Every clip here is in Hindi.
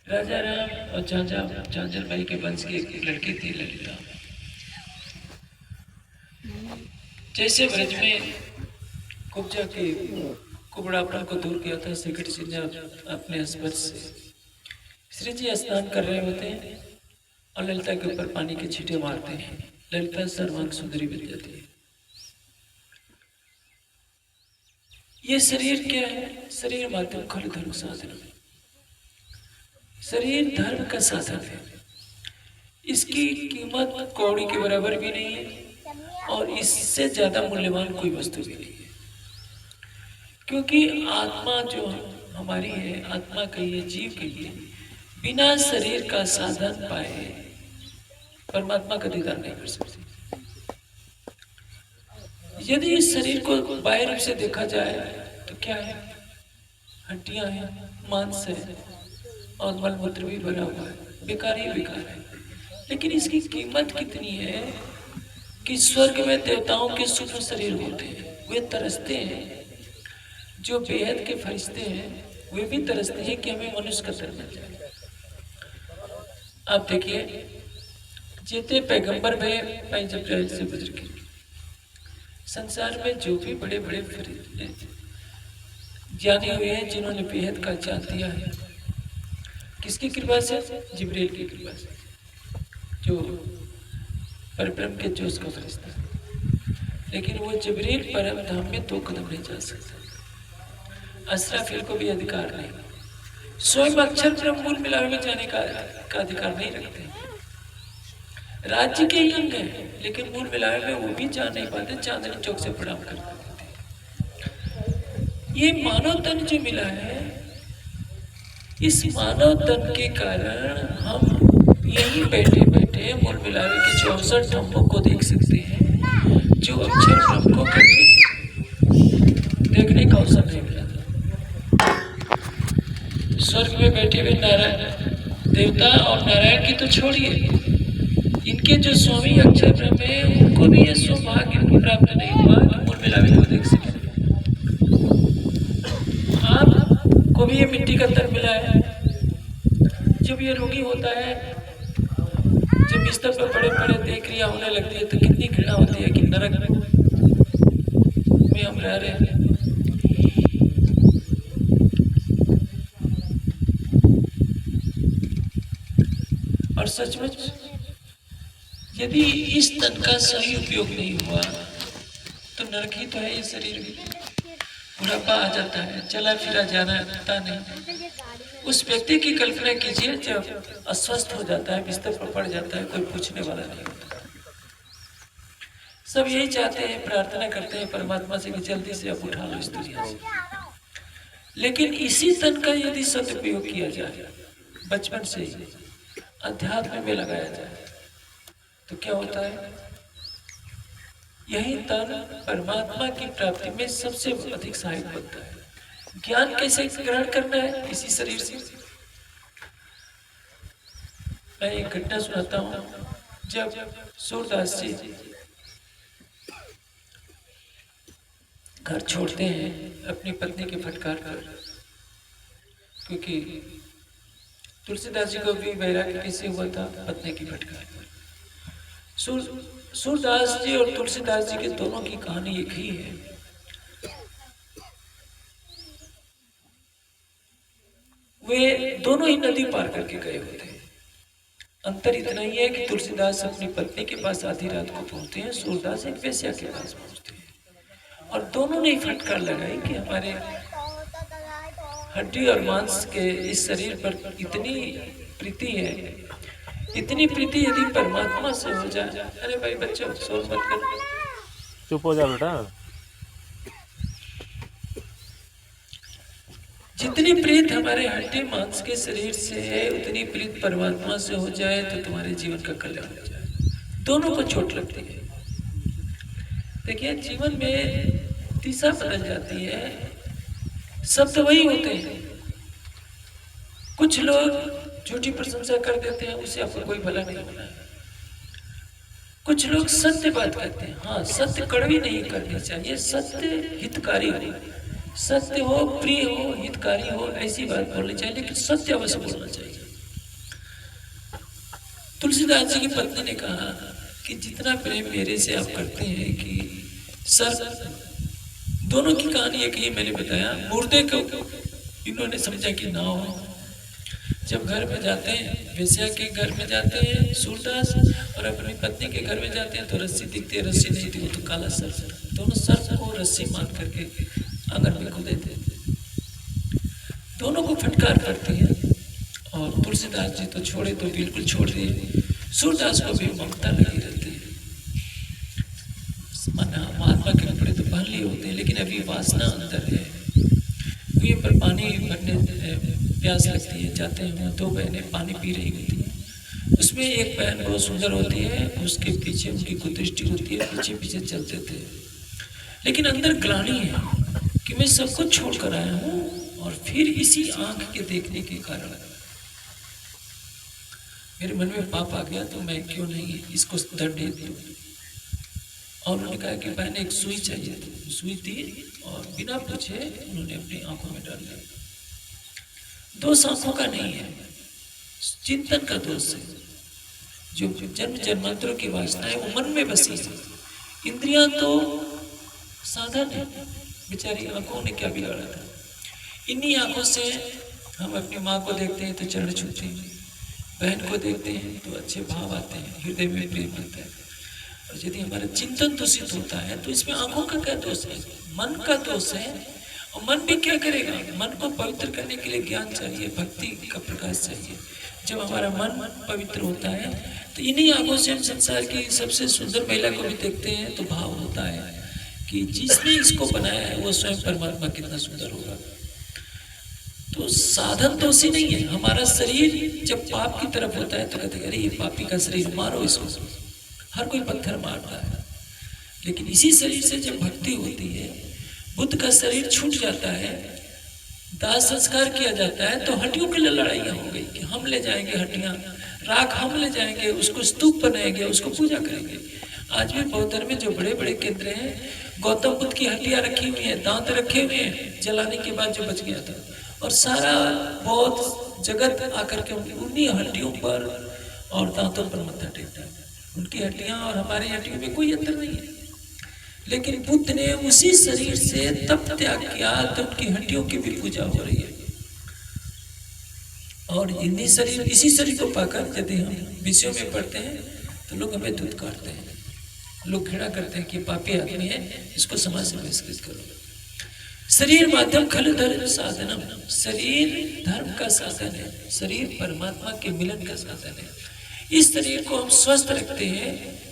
राजा राम और झांझर बाई के वंश की एक लड़की थी ललिता। जैसे ब्रज में कुब्जा के कुबड़ापन को दूर किया था श्री कृष्ण जी ने अपने स्पर्श से। श्री जी स्नान कर रहे होते हैं और ललिता के ऊपर पानी के छींटे मारते हैं। ललिता सर्वांग सुंदरी बन जाती है। ये शरीर क्या है? शरीर माध्यम खल धर्म साधन। शरीर धर्म का साधन है। इसकी कीमत कौड़ी के बराबर भी नहीं है और इससे ज्यादा मूल्यवान कोई वस्तु भी नहीं है। क्योंकि आत्मा जो हमारी है, आत्मा कहिए जीव कहिए, बिना शरीर का साधन पाए परमात्मा का दीदार नहीं कर सकती। यदि इस शरीर को बाह्य रूप से देखा जाए तो क्या है? हड्डियां हैं, मांस है और मलमूत्र भी भरा हुआ है, बेकार ही बेकार है। लेकिन इसकी कीमत कितनी है कि स्वर्ग में देवताओं के सूक्ष्म शरीर होते हैं, वे तरसते हैं। जो बेहद के फरिश्ते हैं वे भी तरसते हैं कि हमें मनुष्य का तन मिल जाए। आप देखिए, जितने पैगंबर भाई जब से गुजर के संसार में जो भी बड़े बड़े ज्ञानी हुए हैं जिन्होंने बेहद का ज्ञान दिया है, किसकी कृपा से? जिब्रील की कृपा से, जो परब्रह्म के जोश का फरिश्ता। लेकिन वो जिब्रील परम धाम में 2 कदम नहीं जा सकता। असराफिल को भी अधिकार नहीं। स्वयं अक्षर ब्रह्म मूल मिलावे में जाने का अधिकार नहीं रखते। राज्य के ही अंग है लेकिन मूल मिलावे में वो भी जा नहीं पाते। चांदनी चौक से प्रणाम कर देते। ये मानव तन जो मिला है, इस मानव तन के कारण हम यहीं बैठे बैठे मूल मिलावे के 64 धम्मों को देख सकते हैं, जो अक्षर ब्रह्म को कभी देखने का अवसर नहीं मिला। स्वर्ग में बैठे हुए नारायण देवता और नारायण की तो छोड़िए, इनके जो स्वामी अक्षर ब्रह्म है उनको भी ये सौभाग्य प्राप्त नहीं हुआ कि मूल मिलावे को देख सके। आपको भी ये मिट्टी का तन मिला है। जब ये रोगी होता है, जब बिस्तर पर पड़े पड़े देह क्रिया होने लगती है तो कितनी घृणा होती है कि नरक में हम रह रहे हैं। और सचमुच यदि इस तन का सही उपयोग नहीं हुआ तो नरक ही तो है ये शरीर भी। बुढ़ापा आ जाता है, चला फिरा जाना आता नहीं। उस व्यक्ति की कल्पना कीजिए जब अस्वस्थ हो जाता है, बिस्तर पर पड़ जाता है, कोई पूछने वाला नहीं होता। सब यही चाहते हैं, प्रार्थना करते हैं परमात्मा से कि जल्दी से अब उठा लो इस दुनिया से। लेकिन इसी तन का यदि सदुपयोग किया जाए, बचपन से ही अध्यात्म में लगाया जाए तो क्या होता है? यही तन परमात्मा की प्राप्ति में सबसे अधिक सहायक बनता है। ज्ञान कैसे ग्रहण करना है? इसी शरीर से। मैं एक घटना सुनाता हूँ। जब सूरदास जी घर छोड़ते हैं अपनी पत्नी के फटकार कर, क्योंकि तुलसीदास जी को भी वैराग्य कैसे हुआ था? पत्नी की फटकार पर। सूरदास जी और तुलसीदास जी के दोनों की कहानी एक ही है। वे दोनों ही नदी पार करके गए होते हैं। अंतर इतना ही है कि तुलसीदास अपनी पत्नी के पास आधी रात को पहुंचते हैं, सूरदास एक वेश्या के पास पहुंचते हैं। और दोनों ने फटकार लगाई कि हमारे हड्डी और मांस के इस शरीर पर इतनी प्रीति है, इतनी प्रीति यदि परमात्मा से हो जाए। अरे भाई बच्चों, शोर मत करो, चुप हो जा बेटा। जितनी प्रीत हमारे हड्डी मांस के शरीर से है, उतनी प्रीत परमात्मा से हो जाए तो तुम्हारे जीवन का कल्याण हो जाए। दोनों को चोट लगती है। देखिए, जीवन में दिशा बदल जाती है। शब्द वही होते हैं। कुछ लोग झूठी प्रशंसा कर देते हैं, उससे आपको कोई भला नहीं होना है। कुछ लोग सत्य बात कहते हैं। हाँ, सत्य कड़वी नहीं करनी चाहिए, सत्य हितकारी हो, सत्य हो, प्रिय हो, हितकारी हो, ऐसी बात बोलनी चाहिए। लेकिन सत्य अवश्य बोलना चाहिए। तुलसीदास जी की पत्नी ने कहा कि जितना प्रेम मेरे से आप करते हैं कि सर, दोनों की कहानी एक ही मैंने बताया। मुर्दे को इन्होंने समझा कि ना हो, जब घर में जाते हैं, वेश्या के घर में जाते हैं सूरदास, और अपनी पत्नी के घर में जाते हैं तो रस्सी दिखती है, रस्सी नहीं थी, वो तो काला सर्प था। दोनों सर्प को रस्सी मान करके आंगन में कूदे थे। दोनों को फटकार करती है, और तुलसीदास जी तो छोड़े तो बिल्कुल छोड़ दिए, सूरदास को भी ममता लगी रहती है। महात्मा के कपड़े तो पहन लिए होते हैं, लेकिन अभी वासना अंदर है। कुएं पर पानी भरने प्यास लगती है, जाते हैं, दो बहनें पानी पी रही होती हैं। उसमें एक बहन बहुत सुंदर होती है, उसके पीछे उनकी कुदृष्टि होती है, पीछे पीछे चलते थे। लेकिन अंदर ग्लानि है कि मैं सब कुछ छोड़ कर आया हूँ, और फिर इसी आंख के देखने के कारण मेरे मन में पाप आ गया, तो मैं क्यों नहीं इसको दंड दे दूं। और उन्होंने कहा कि बहन एक सुई चाहिए थी, सुई दी, और बिना पूछे उन्होंने अपनी आंखों में डाल दिया। दोष आंखों का नहीं है, चिंतन का दोष है। जो जन्म जन्मांतरों की वासना है वो मन में बसी है। इंद्रियां तो साधन है, बेचारी आंखों ने क्या बिगाड़ा था। इन्हीं आंखों से हम अपनी माँ को देखते हैं तो चरण छूते हैं, बहन को देखते हैं तो अच्छे भाव आते हैं, हृदय में प्रेम आता है। और यदि हमारा चिंतन दूषित होता है तो इसमें आंखों का क्या दोष है, मन का दोष है। और मन भी क्या करेगा, मन को पवित्र करने के लिए ज्ञान चाहिए, भक्ति का प्रकाश चाहिए। जब हमारा मन पवित्र होता है तो इन्हीं आंखों से हम संसार की सबसे सुंदर महिला को भी देखते हैं, तो भाव होता है कि जिसने इसको बनाया है वो स्वयं परमात्मा कितना सुंदर होगा। तो साधन दोषी नहीं है। हमारा शरीर जब पाप की तरफ होता है तो कहते हैं अरे ये पापी का शरीर, मारो इसको। हर कोई पत्थर मारता है, लेकिन इसी शरीर से जब भक्ति होती है, बुद्ध का शरीर छूट जाता है, दाह संस्कार किया जाता है, तो हड्डियों के लिए लड़ाइयाँ हो गई कि हम ले जाएंगे हड्डियाँ, राख हम ले जाएंगे, उसको स्तूप बनाएंगे, उसको पूजा करेंगे। आज भी बौद्ध धर्म में जो बड़े बड़े केंद्र हैं, गौतम बुद्ध की हड्डियाँ रखी हुई हैं, दांत रखे हुए हैं, जलाने के बाद जो बच गया था। और सारा बौद्ध जगत आकर के उन्हीं हड्डियों पर और दांतों पर मत्था टेकता है। उनकी हड्डियां और हमारी हड्डियों में कोई अंतर नहीं है। लेकिन बुद्ध ने उसी शरीर से तब त्याग किया तो उनकी हड्डियों की भी पूजा हो रही है। और इसी शरीर को पाकर यदि हम विषयों में पढ़ते हैं तो लोग हमें धुतकारते हैं, लोग घृणा करते हैं कि पापी आदमी है, इसको समाज से बहिष्कृत करो। शरीर माध्यम खलु धर्म साधनम, शरीर धर्म का साधन है, शरीर परमात्मा के मिलन का साधन है। इस शरीर को हम स्वस्थ रखते हैं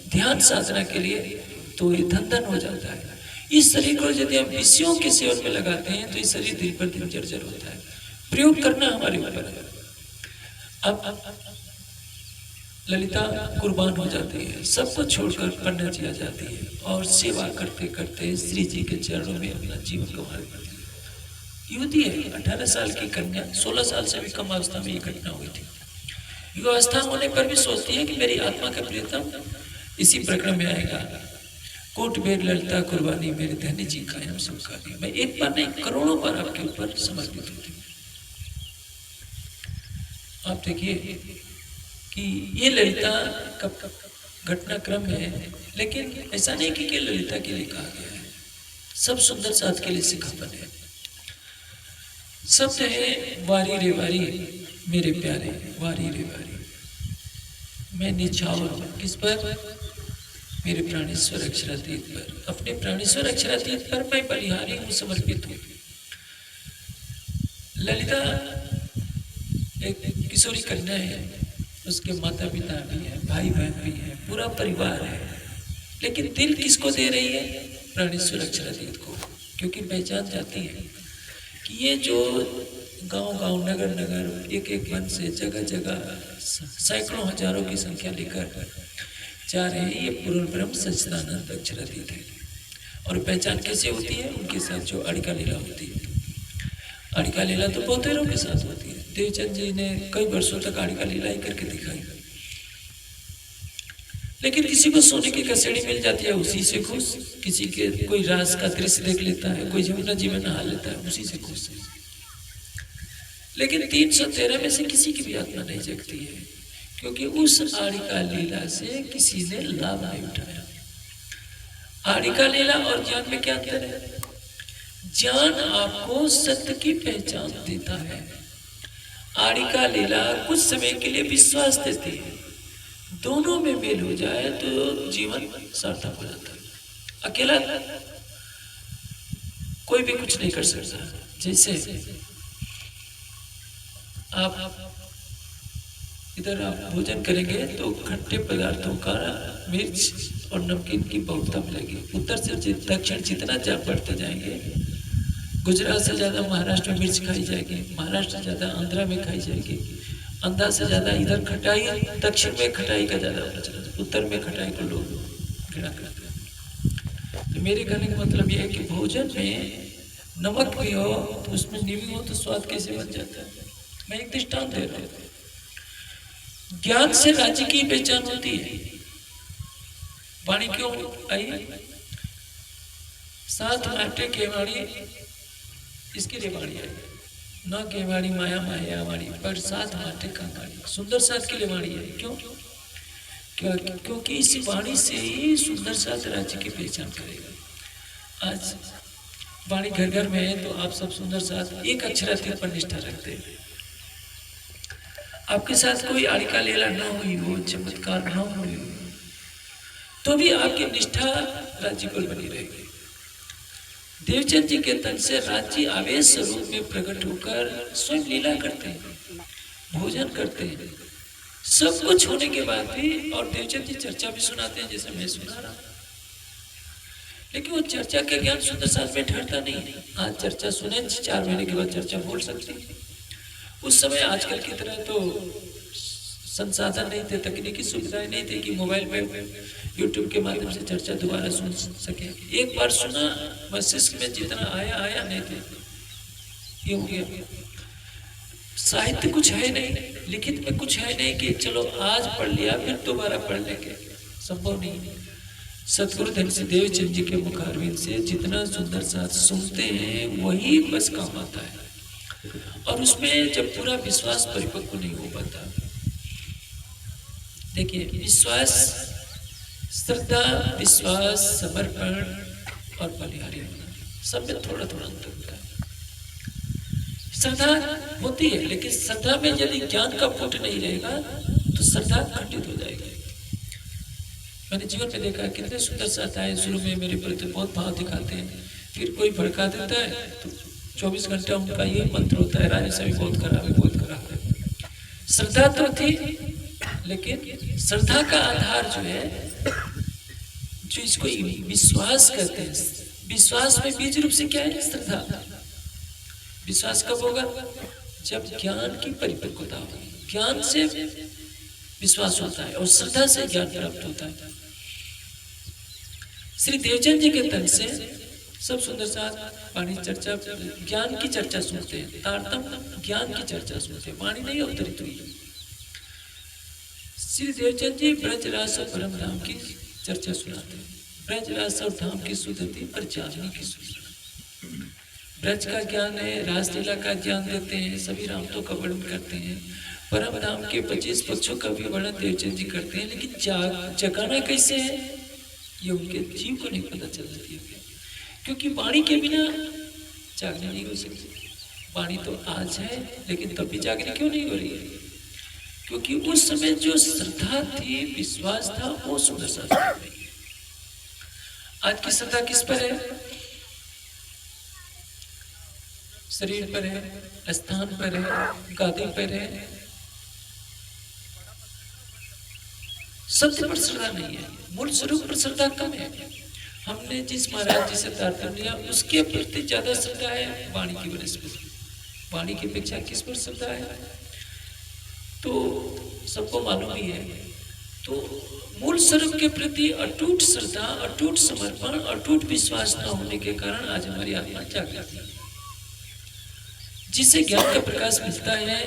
ध्यान साधना के लिए तो ये धन हो जाता है। इस शरीर को यदि हम विषयों के सेवन में लगाते हैं तो ये शरीर दिन पर दिन जर्जर होता है। प्रयोग करना हमारे ऊपर है। अब ललिता कुर्बान हो जाती है, सबको छोड़कर पंडित जी आ जाती है और सेवा करते करते श्री जी के चरणों में अपना जीवन गंवा देती है। युवती है, 18 साल की कन्या, 16 साल से भी कम अवस्था में ये घटना हुई थी। युवावस्था होने पर भी सोचती है कि मेरी आत्मा का प्रियतम इसी प्रकरण में आएगा। कोट बेर ललिता कुर्बानी मेरे धन्य जी कायम सुखानी। मैं एक बार नहीं करोड़ों बार आपके ऊपर समर्पित होती हूँ। आप देखिए कि ये ललिता का घटनाक्रम है, लेकिन ऐसा नहीं कि ललिता के लिए कहा गया है, सब सुंदर साथ के लिए सिखापन है। शब्द है वारी रे वारी मेरे प्यारे, वारी रे वारी मैं निछावर किस पर, मेरे प्राणेश्वर अक्षरातीत पर, अपने प्राणेश्वर अक्षरातीत पर मैं बलिहारी हूँ, समर्पित हूँ। ललिता एक किशोरी कन्या है, उसके माता पिता भी है, भाई बहन भी है, पूरा परिवार है, लेकिन दिल किसको दे रही है? प्राणेश्वर अक्षरातीत को, क्योंकि पहचान जाती है कि ये जो गांव-गांव नगर नगर एक एक वन से जगह जगह सैकड़ों हजारों की संख्या लेकर जा रहे हैं, ये पूर्ण ब्रह्म सच्चिदानंद अक्षरातीत है। और पहचान कैसे होती है? उनके साथ जो अड़िका लीला होती है। अड़िका लीला तो बहुतेरों के साथ होती है। देवचंद जी ने कई वर्षों तक अड़िका लीला ही करके दिखाई, लेकिन किसी को सोने की कसेड़ी मिल जाती है उसी से खुश, किसी के कोई रास का दृश्य देख लेता है, कोई जमुना जी में नहा लेता है उसी से खुश है। लेकिन 313 में से किसी की भी आत्मा नहीं जगती है, क्योंकि उस आड़िका लीला से किसी ने लाभ नहीं उठाया। आड़िका लीला और ज्ञान में क्या अंतर है? ज्ञान आपको सत्य की पहचान देता है, आड़िका लीला कुछ समय के लिए विश्वास देती है। दोनों में मेल हो जाए तो जीवन सार्थक हो जाता है। अकेला कोई भी कुछ नहीं कर सकता। जैसे आप इधर आप भोजन करेंगे तो खट्टे पदार्थों का, मिर्च और नमकीन की बहुलता मिलेगी। उत्तर से दक्षिण जितना बढ़ते जाएंगे, गुजरात से ज़्यादा महाराष्ट्र में मिर्च खाई जाएगी, महाराष्ट्र से ज़्यादा आंध्रा में खाई जाएगी, आंध्रा से ज़्यादा इधर खटाई, दक्षिण में खटाई का ज़्यादा प्रचलन, उत्तर में खटाई को लोग घृणा करते हैं। तो मेरे कहने का मतलब ये है कि भोजन में नमक भी हो तो उसमें नींबू हो तो स्वाद कैसे बन जाता है। मैं एक दृष्टांत दे रहा हूँ। ज्ञान से राज्य की पहचान होती है। वाणी क्यों आई? सात माटे केवाड़ी, इसके लिए वाणी आई, न केवाड़ी माया माया वाणी, पर सात माटे का वाणी, सुंदर साथ के लिए वाणी आई। क्यों? क्योंकि इस वाणी से ही सुंदर साथ राज्य की पहचान करेगा। आज वाणी घर घर में है तो आप सब सुंदर साथ एक अक्षरार्थी पर निष्ठा रखते हैं। आपके साथ कोई आड़िका लीला न हुई हो, चमत्कार न हुई हो, तो भी आपकी निष्ठा राज्य पर बनी रहेगी। देवचंद जी के तन से राज्य आवेश स्वरूप में प्रकट होकर स्वयं लीला करते हैं, भोजन करते हैं, सब कुछ होने के बाद भी। और देवचंद जी चर्चा भी सुनाते हैं, जैसे मैं सुना रहा, लेकिन वो चर्चा का ज्ञान सुंदर साथ में ठहरता नहीं है। आज चर्चा सुने, 4 महीने के बाद चर्चा बोल सकते हैं। उस समय आजकल की तरह तो संसाधन नहीं थे, तकनीकी सुविधाएं नहीं थी कि मोबाइल पे यूट्यूब के माध्यम से चर्चा दोबारा सुन सके। एक बार सुना, मस्तिष्क में जितना आया नहीं थे, ये हो गया। साहित्य कुछ है नहीं, लिखित में कुछ है नहीं कि चलो आज पढ़ लिया फिर दोबारा पढ़ लेंगे, संभव नहीं। सतगुरु धन से देवचंद जी के मुखारविंद से जितना सुंदर साथ सुनते हैं वही बस काम आता है। और उसमें जब पूरा विश्वास परिपक्व नहीं हो पाता, देखिए विश्वास, श्रद्धा, विश्वास, समर्पण और बलिहारी होना, सब में थोड़ा थोड़ा अंतर होता है। श्रद्धा होती है, लेकिन श्रद्धा में यदि ज्ञान का फूट नहीं रहेगा तो श्रद्धा खंडित हो जाएगी। मैंने जीवन में देखा कितने सुंदर साथ आए, शुरू में मेरे प्रति बहुत भाव दिखाते हैं, फिर कोई भड़का देता है तो 24 घंटे उनका यही मंत्र होता है, रानी साहब बहुत खराब है, बहुत खराब है। श्रद्धा तो थी, लेकिन श्रद्धा का आधार जो है, जो इसको विश्वास कहते हैं, विश्वास में बीज रूप से क्या है? श्रद्धा। विश्वास कब होगा? जब ज्ञान की परिपक्वता होगी, ज्ञान से विश्वास होता है और श्रद्धा से ज्ञान प्राप्त होता है। श्री देवचंद जी के तन से सब सुंदर साथ वाणी चर्चा, ज्ञान की चर्चा सुनते हैं, तारतम ज्ञान की चर्चा सुनते हैं, वाणी नहीं अवतरित हुई। श्री देवचंद जी ब्रजरास और परम धाम की चर्चा सुनाते हैं, ब्रजरास और धाम की सुधति पर जानने की सूचना। ब्रज का ज्ञान है, रासलीला का ज्ञान देते हैं, सभी रामतों का वर्णन करते हैं, परम धाम के 25 पक्षों का भी वर्णन देवचंद जी करते हैं। लेकिन जगाना कैसे है ये उनके जीव को नहीं पता चल रही है, क्योंकि वाणी के बिना जागने नहीं हो सकती। वाणी तो आज है, लेकिन तब भी जागने क्यों नहीं हो रही है? क्योंकि उस समय जो श्रद्धा थी, विश्वास था, वो सुंदर सा नहीं। आज की श्रद्धा किस पर है? शरीर पर है, स्थान पर है, गादी पर है, सत्य पर श्रद्धा नहीं है, मूल स्वरूप पर श्रद्धा कम है। हमने जिस महाराज जी से तारतम्य लिया उसके प्रति ज्यादा श्रद्धा है वाणी की वनस्पति, वाणी की अपेक्षा किस पर श्रद्धा है तो सबको मालूम ही है। तो मूल स्वरूप के प्रति अटूट श्रद्धा, अटूट समर्पण, अटूट विश्वास न होने के कारण आज हमारी आत्मा जाग जाती है। जिससे ज्ञान का प्रकाश मिलता है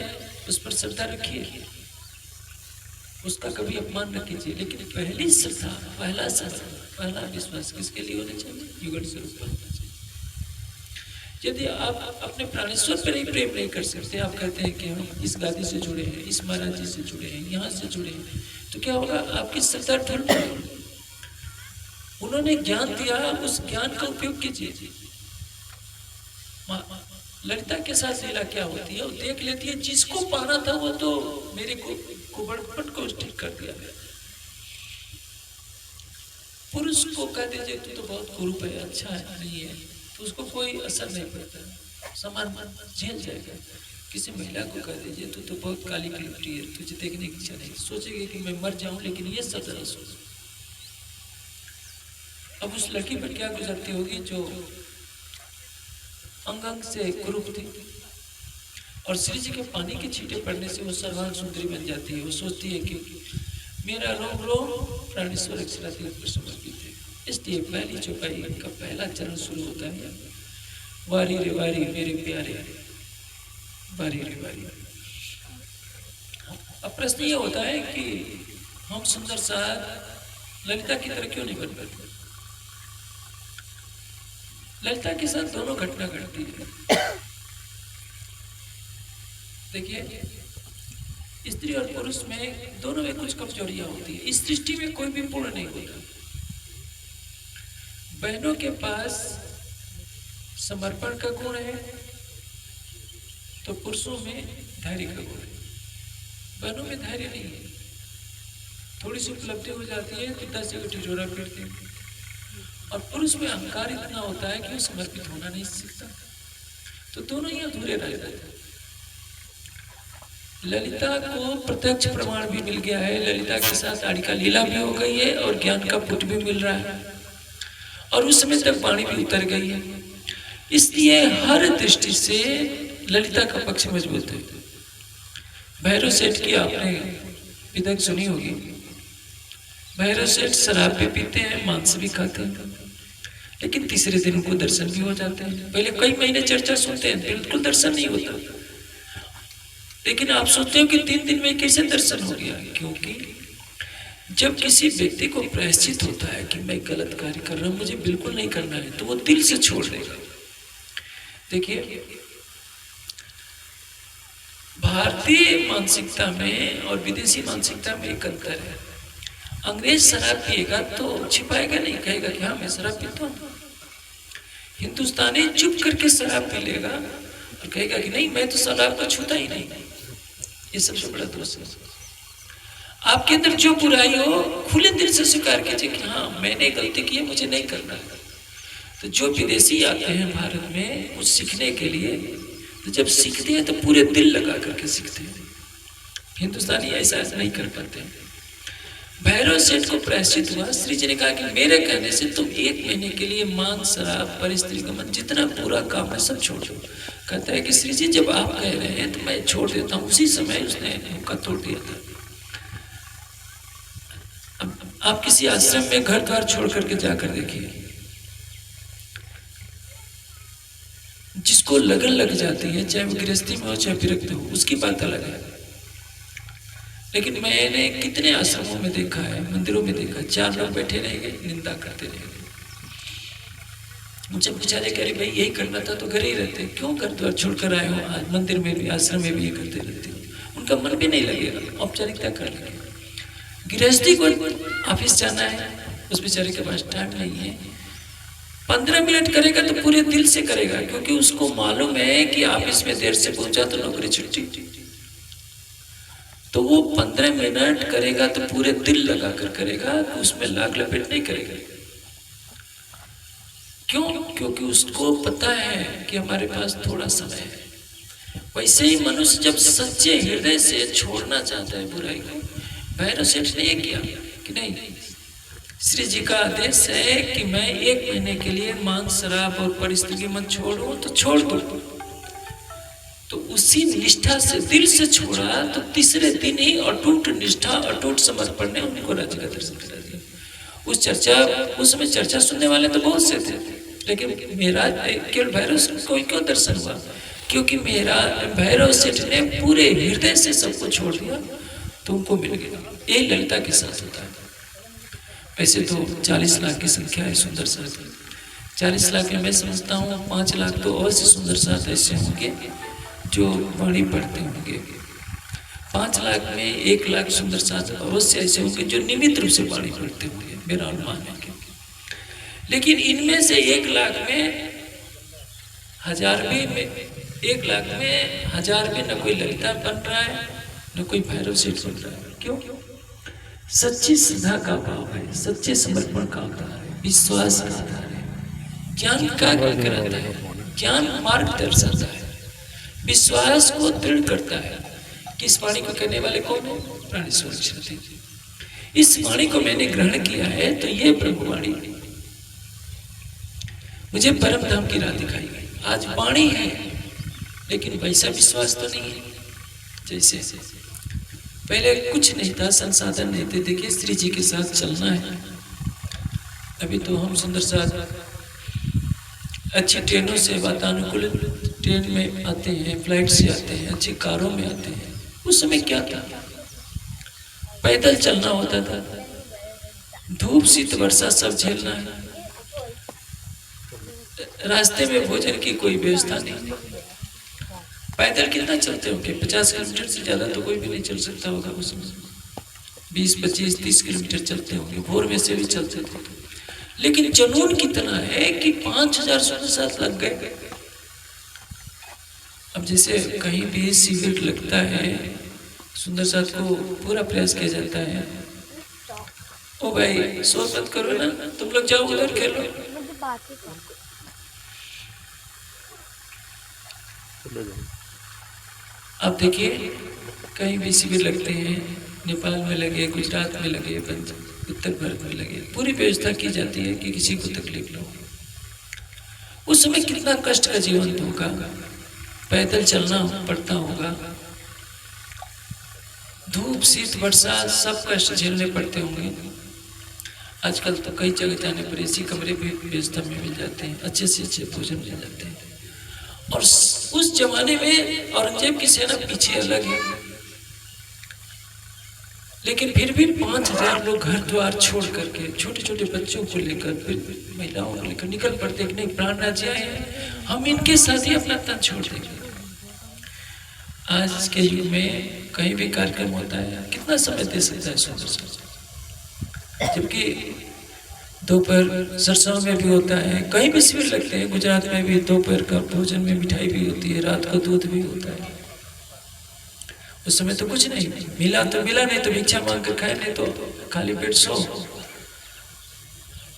उस पर श्रद्धा रखिए, उसका कभी अपमान न कीजिए, लेकिन पहली श्रद्धा, पहला श्रद्धा, पहला विश्वास किसके लिए होना चाहिए? युगल स्वरूप पर होना चाहिए। यदि आप अपने प्राणेश्वर पर ही प्रेम नहीं कर सकते, आप कहते हैं कि हम इस गादी से जुड़े हैं, इस महाराज जी से जुड़े हैं, यहाँ से जुड़े हैं, तो क्या होगा? आपकी श्रद्धा ढल पड़ेगी। उन्होंने ज्ञान दिया, उस ज्ञान का उपयोग कीजिए। ललिता के साथ लीला क्या होती है, वो देख लेती है जिसको पाना था वो तो मेरे को कुबड़पट को ठीक कर दिया। पुरुष को कह दीजिए तू तो बहुत कुरूप है, अच्छा है, नहीं है, तो उसको कोई असर नहीं पड़ता, समान झेल जाएगा। किसी महिला को कह दीजिए तू तो बहुत काली कलपटी है, तुझे देखने की इच्छा नहीं, सोचेगी कि मैं मर जाऊं, लेकिन ये सब जरा सोच। अब उस लड़की पर क्या गुजरती होगी जो अंग अंग से कुरूप थी, और श्री जी के पानी के छींटे पड़ने से वो सर्वांग सुंदरी बन जाती है। वो सोचती है कि मेरा रोम रोम प्राणेश्वर अक्षरातीर्थ पर समर्पित है। इसलिए पहली चौपाई का पहला चरण शुरू होता है, वारी रे वारी मेरे प्यारे, वारी रे वारी। अब प्रश्न ये होता है कि हम सुंदर सा ललिता की तरह क्यों नहीं बन पाते? ललिता के साथ दोनों घटना घटती है। देखिए, स्त्री और पुरुष में दोनों में कुछ कमजोरियां होती है। इस सृष्टि में कोई भी पूर्ण नहीं होता। बहनों के पास समर्पण का गुण है तो पुरुषों में धैर्य का गुण है। बहनों में धैर्य नहीं है, थोड़ी सी उपलब्धि हो जाती है तो 10 जगह टिटोरा पीटते हैं, और पुरुष में अहंकार इतना होता है कि वो समर्पित होना नहीं सीखता, तो दोनों ही अधूरे रह जाते हैं। ललिता को प्रत्यक्ष प्रमाण भी मिल गया है, ललिता के साथ आड़िका लीला भी हो गई है और ज्ञान का पुट भी मिल रहा है, और उस समय तक वाणी भी उतर गई है। इसलिए हर दृष्टि से ललिता का पक्ष मजबूत है। भैरव सेठ की आपने विधक सुनी होगी। भैरव सेठ शराब भी पीते हैं, मांस भी खाते हैं, लेकिन तीसरे दिन उनको दर्शन भी हो जाते हैं। पहले कई महीने चर्चा सुनते हैं, बिल्कुल दर्शन नहीं होता, लेकिन आप सोचते हो कि 3 दिन में कैसे दर्शन हो गया? क्योंकि जब किसी व्यक्ति को प्रायश्चित होता है कि मैं गलत कार्य कर रहा हूं, मुझे बिल्कुल नहीं करना है, तो वो दिल से छोड़ देगा। देखिए, भारतीय मानसिकता में और विदेशी मानसिकता में एक अंतर है। अंग्रेज शराब पिएगा तो छिपाएगा नहीं, कहेगा कि हाँ मैं शराब पीता हूँ। हिंदुस्तानी चुप करके शराब पी लेगा और कहेगा कि नहीं मैं तो शराब को छूता ही नहीं। ये सबसे बड़ा दोष है। आपके अंदर जो बुराई हो खुले दिल से स्वीकार कीजिए कि हाँ मैंने गलती की है, मुझे नहीं करना। तो जो विदेशी आते हैं भारत में कुछ सीखने के लिए, तो जब सीखते हैं तो पूरे दिल लगा करके सीखते हैं। हिंदुस्तानी ऐसा नहीं कर पाते। भैरव सेठ को प्रायश्चित हुआ, श्री जी ने कहा कि मेरे कहने से तुम 1 महीने के लिए मांस, शराब, परिस्त्री गमन, जितना पूरा काम है सब छोड़ दो। कहता है कि श्री जी जब आप कह रहे हैं तो मैं छोड़ देता हूँ। उसी समय उसने मुक्का तोड़ दिया था। अब आप किसी आश्रम में घर द्वार छोड़ करके जाकर देखिए, जिसको लगन लग जाती है, चाहे वो गृहस्थी में हो चाहे विरक्त हो, उसकी बात अलग है। लेकिन मैंने कितने आश्रमों में देखा है, मंदिरों में देखा, 4 लोग बैठे रहेंगे, निंदा करते रहेंगे। मुझे बेचारे कह रहे भाई यही करना था तो घर ही रहते, क्यों घर द्वार छोड़कर आए हो? आज मंदिर में भी आश्रम में भी ये करते रहते हो। उनका मन भी नहीं लगेगा, औपचारिकता कर लेंगे। गृहस्थी को ऑफिस जाना है, उस बेचारे के पास टाइम नहीं है, 15 मिनट करेगा तो पूरे दिल से करेगा, क्योंकि उसको मालूम है कि ऑफिस में देर से पहुंचा तो नौकरी छुट्टी। तो वो 15 मिनट करेगा तो पूरे दिल लगा कर करेगा, उसमें लाग लपेट नहीं करेगा। क्यों? क्योंकि उसको पता है कि हमारे पास थोड़ा समय है। वैसे ही मनुष्य जब सच्चे हृदय से छोड़ना चाहता है बुराई को, भैरव सेठ ने ये किया कि नहीं, श्री जी का आदेश है कि मैं 1 महीने के लिए मांस, शराब और परिस्थिति मन छोड़ूं तो छोड़ दो। तो उसी निष्ठा से दिल से छोड़ा, तो तीसरे दिन ही अटूट निष्ठा, अटूट समर्पण ने उनको राज्य का दर्शन करा दिया। उस समय चर्चा सुनने वाले तो बहुत से थे, लेकिन मेरा केवल भैरव सेठ को क्यों दर्शन हुआ? क्योंकि मेरा भैरव सेठ ने पूरे हृदय से सबको छोड़ दिया, तो उनको मिल गया। ये ललिता के साथ होता है। वैसे तो 40 लाख की संख्या है सुंदर सा, 40 लाख में मैं समझता हूँ 5 लाख तो अवश्य सुंदर साथ ऐसे होंगे जो वाणी पढ़ते होंगे। 5 लाख में 1 लाख सुंदर साथ अवश्य ऐसे होंगे जो नियमित रूप से वाणी पढ़ते होंगे, मेरा अनुमान है। लेकिन इनमें से 1 लाख में 1000 में 1 लाख में 1000 में न कोई ललिता बन रहा है न कोई भैरव सेठ बन रहा है। क्यों? सच्ची श्रद्धा का भाव है, सच्चे समर्पण का आधार है, विश्वास का आधार है, ज्ञान का कराता है, ज्ञान मार्ग दर्शाता है, विश्वास को दृढ़ करता है कि इस वाणी को कहने वाले कौन है? प्राणेश्वर जी। इस वाणी को मैंने ग्रहण किया है तो ये ब्रह्मवाणी मुझे परम धाम की राह दिखाई गई। आज वाणी है लेकिन वैसा विश्वास तो नहीं है जैसे पहले कुछ नहीं था, संसाधन नहीं थे। देखिए श्री जी के साथ चलना है, अभी तो हम सुंदर साथ अच्छी ट्रेनों से वातानुकूल ट्रेन में आते हैं, फ्लाइट से आते हैं, अच्छी कारों में आते हैं। उस समय क्या था? पैदल चलना होता था, धूप शीत वर्षा सब झेलना है, रास्ते में भोजन की कोई व्यवस्था नहीं। पैदल कितना चलते होंगे? 50 किलोमीटर से ज्यादा तो कोई भी नहीं चल सकता होगा उसमें। 20, 25, 30 किलोमीटर चलते होंगे, भोर में से भी चलते थे। लेकिन जुनून कितना है कि 5000 सुंदर साथ लग गए। अब जैसे कहीं भी शिविर लगता है, सुंदर साथ को पूरा प्रयास किया जाता है, ओ भाई शोर मत करो ना, तुम लोग जाओ उधर खेलो। अब देखिए कहीं भी शिविर लगते हैं, नेपाल में लगे, गुजरात में लगे, उत्तर भारत में लगे, पूरी व्यवस्था की जाती है कि किसी को तकलीफ न हो। उस समय कितना कष्ट का जीवन होगा, पैदल चलना पड़ता होगा, धूप शीत वर्षा सब कष्ट झेलने पड़ते होंगे। आजकल तो कई जगह जाने पर ऐसी कमरे भी व्यवस्था में मिल जाते हैं, अच्छे से अच्छे भोजन मिल जाते हैं। और उस जमाने में औरंगजेब की सेना पीछे अलग है, लेकिन फिर भी 5000 लोग घर द्वार छोड़ करके, छोटे छोटे बच्चों को लेकर, फिर महिलाओं को लेकर निकल पड़ते कि नहीं प्राण राज्य है, हम इनके साथ ही अपना तन छोड़ देंगे। आज के युग में कहीं भी कार्यक्रम होता है, कितना समय दे सकता है सुंदर सा, जबकि दोपहर सरसों में भी होता है, कहीं भी शिविर लगते हैं, गुजरात में भी दोपहर का भोजन में मिठाई भी होती है, रात को दूध भी होता है। उस समय तो कुछ नहीं मिला तो मिला, नहीं तो भिक्षा मांग कर खाए, नहीं तो खाली पेट सो।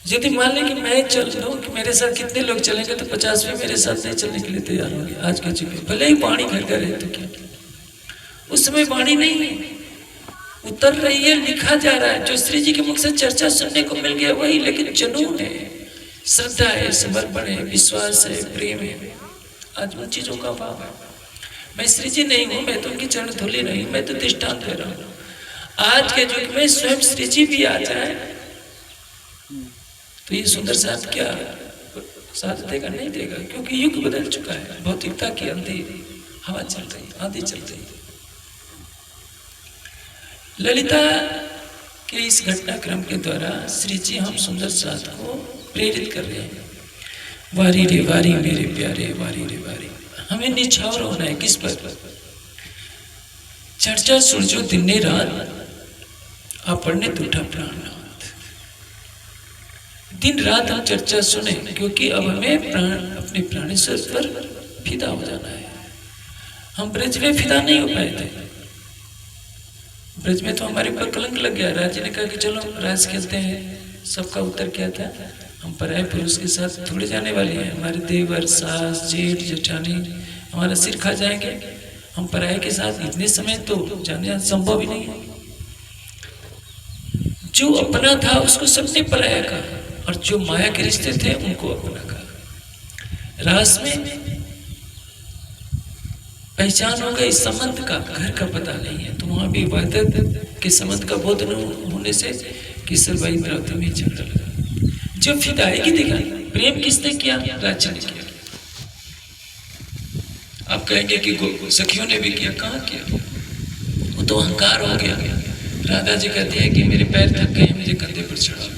यदि मान लें कि मैं चल लूं कि मेरे साथ कितने लोग चलेंगे, तो 50 भी मेरे साथ नहीं चलने के लिए तैयार होंगे। आज के जुग में भले ही वाणी घर घर है तो क्या, उस समय वाणी नहीं है, उतर रही है, लिखा जा रहा है। जो श्री जी के मुख से चर्चा सुनने को मिल गया वही, लेकिन जुनून है, श्रद्धा है, समर्पण है, विश्वास है, प्रेम है। आज उन चीजों का अभाव है। मैं श्री जी नहीं हूँ, मैं तो उनकी चरण धूलि नहीं, मैं तो दृष्टांत दे रहा हूँ। आज के युग में स्वयं श्री जी भी आ जाए तो ये सुंदर साथ क्या साथ देगा? नहीं देगा, क्योंकि युग बदल चुका है, भौतिकता की अंधी हवा चल रही, आंधी चल रही। ललिता के इस घटनाक्रम के द्वारा श्री जी हम सुंदर साथ को प्रेरित कर रहे हैं। वारी रे वारी मेरे प्यारे, वारी रे वारी। हमें निछावर होना है किस पर? चर्चा सुन जो दिन ने रात, आप पढ़ने टूटा प्राणनाथ। दिन रात हम चर्चा सुने, क्योंकि अब हमें अपने प्राणेश्वर पर फिदा हो जाना है। हम ब्रज में फिदा नहीं हो पाए थे, ब्रज में तो हमारे ऊपर कलंक लग गया। राज ने कहा कि चलो राज खेलते हैं। सबका उत्तर क्या था? हम पराये पुरुष के साथ थोड़े जाने वाले हैं, हमारे देवर, सास, जेठ, जेठानी हमारा सिर खा जाएंगे। हम पराये के साथ इतने समय तो जाने संभव ही नहीं है। जो अपना था उसको सबने पराया कहा, और जो माया के रिश्ते थे उनको अपना कहा। रास में पहचान हो गई संबंध का, घर का पता नहीं है, तो वहां भी वैदिक के संबंध का बोध न होने से किशोरबाई इंद्रावती में झगड़ा लगा। जो फिदायगी दिखाई, प्रेम किसने किया? राज्य ने किया। आप कहेंगे कि सखियों ने भी किया, कहाँ किया? वो तो अहंकार हो गया। राधा जी कहती है कि मेरे पैर थक गए, मुझे कंधे पर चढ़ा लो।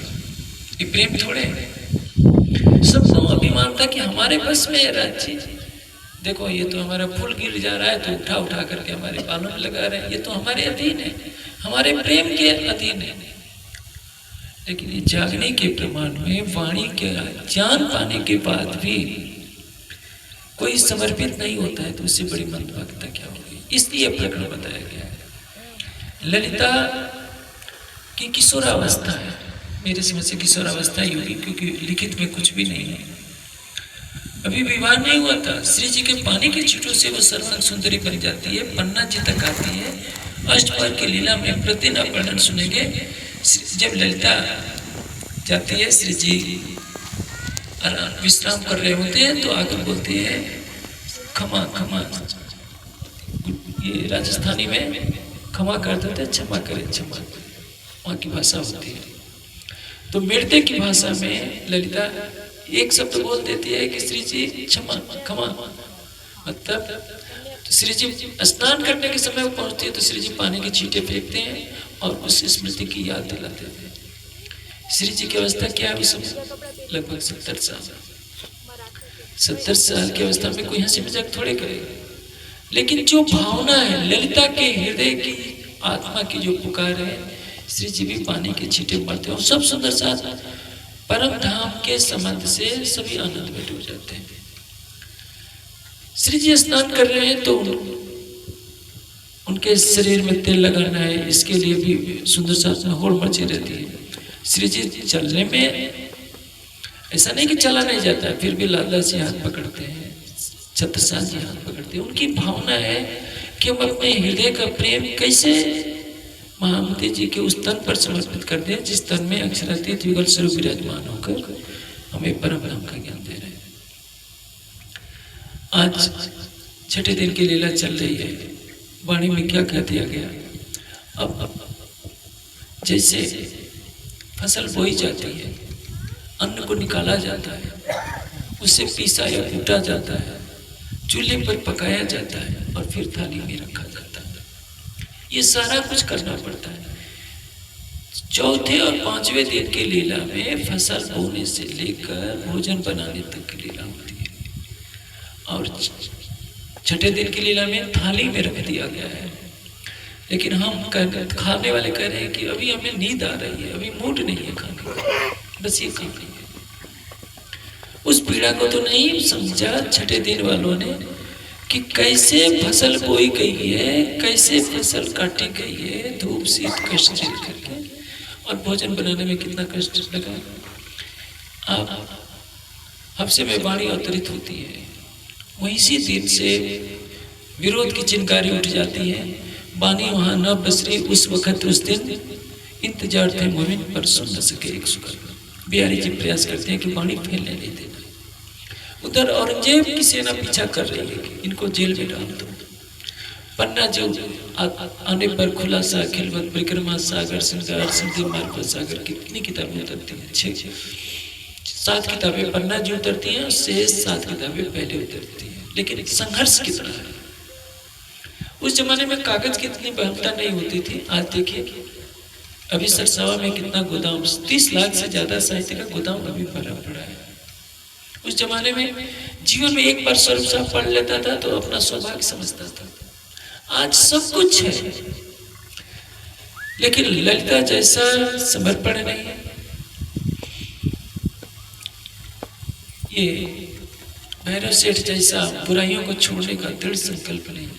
ये प्रेम थोड़े है। सबको अभिमान था कि हमारे बस में है राज्य। देखो ये तो हमारा फूल गिर जा रहा है तो उठा उठा करके हमारे बालों में लगा रहे हैं, ये तो हमारे अधीन है, हमारे प्रेम के अधीन है। लेकिन ये जागने के प्रमाण में वाणी के ज्ञान पाने के बाद भी कोई समर्पित नहीं होता है तो उससे बड़ी मंदभागिता क्या होगी। इसलिए प्रकरण बताया गया है। ललिता की किशोरावस्था है, मेरे समझ से किशोरावस्था ही होगी, क्योंकि लिखित में कुछ भी नहीं है, अभी विवाह नहीं हुआ था। श्री जी के पानी के छींटों से वो सर्वांग सुंदरी बन जाती है, पन्ना जी तक आती है। अष्टपहर की लीला में प्रतिदिन आप वर्णन सुनेंगे। जब ललिता जाती है, श्री जी विश्राम कर रहे होते हैं तो आकर बोलते हैं खमा खमा, ये राजस्थानी में खमा कर देते हैं, क्षमा करें, क्षमा, वहाँ की भाषा होती है। तो मृदे की भाषा में ललिता एक शब्द बोल देती है कि श्री जी क्षमा खमा, मतलब तो श्री जी स्नान करने के समय वो पहुंचती है तो श्री जी पानी के छींटे फेंकते हैं और उस स्मृति की याद दिलाते हैं। श्री जी की अवस्था क्या है उस समय? लगभग 70 साल। 70 साल की अवस्था में कोई हंसी मजाक थोड़े करेगा, लेकिन जो भावना है ललिता के हृदय की, आत्मा की जो पुकार है, श्री जी भी पानी के छींटे मारते हैं और सब सुंदर साथ परम धाम के संबंध से सभी आनंद में डूब जाते हैं। श्री जी स्नान कर रहे हैं तो उनके शरीर में तेल लगाना है, इसके लिए भी सुंदर साथ होड़ मची रहती है। श्री जी चलने में ऐसा नहीं कि चला नहीं जाता है, फिर भी लाला जी हाथ पकड़ते हैं, छत्रसाल जी हाथ पकड़ते हैं। उनकी भावना है कि हम अपने हृदय का प्रेम कैसे महामती जी के उस तन पर समर्पित कर दें जिस तन में अक्षरातीत युगल स्वरूप विराजमान होकर हमें परम नाम का ज्ञान दे रहे हैं। आज छठे दिन की लीला चल रही है। वाणी में क्या कह दिया गया? अब जैसे फसल बोई जाती है, अन्न को निकाला जाता है, उसे पीसा या कूटा जाता है, चूल्हे पर पकाया जाता है और फिर थाली में रखा जाता है। ये सारा कुछ करना पड़ता है। चौथे और पांचवें दिन की लीला में फसल बोने से लेकर भोजन बनाने तक की लीला होती है, और छठे दिन की लीला में थाली में रख दिया गया है। लेकिन हम खाने वाले कह रहे हैं कि अभी हमें नींद आ रही है, अभी मूड नहीं है खाने का, बस ये काम नहीं है। उस पीड़ा को तो नहीं समझा छठे दिन वालों ने कि कैसे फसल बोई गई है, कैसे फसल काटी गई है, धूप शीत कष्ट झेल करके, और भोजन बनाने में कितना कष्ट लगा। आप हमसे में वाणी अवतरित होती है, वहीं इसी दिन से विरोध की चिंगारी उठ जाती है। बानी वहां न बसरी उस वक्त उस दिन, इंतजार थे मोमिन पर सुन न सके एक सुकर। बिहारी जी प्रयास करते हैं कि वाणी फैलने नहीं देना। उधर औरंगजेब की सेना पीछा कर रही है कि इनको जेल में डाल दो। पन्ना जो आने पर खुलासा, खिलवत, परिक्रमा, सागर, श्रृंगार, सिंधी, मार्फत, सागर, कितनी किताबें उतरती हैं? 7 किताबें पन्ना जी उतरती हैं, शेष 7 किताबें पहले उतरती हैं। लेकिन संघर्ष कितना है। उस जमाने में कागज की इतनी बहुलता नहीं होती थी। आज देखिए अभी सरसावा में कितना गोदाम, 30 लाख से ज्यादा साहित्य का गोदाम अभी भरा पड़ा है। उस जमाने में जीवन में एक बार स्वरूप साहब पढ़ लेता था तो अपना सौभाग्य समझता था। आज सब कुछ है, लेकिन ललिता जैसा समर्पण नहीं है। ये भैरव सेठ जैसा बुराइयों को छोड़ने का दृढ़ संकल्प नहीं,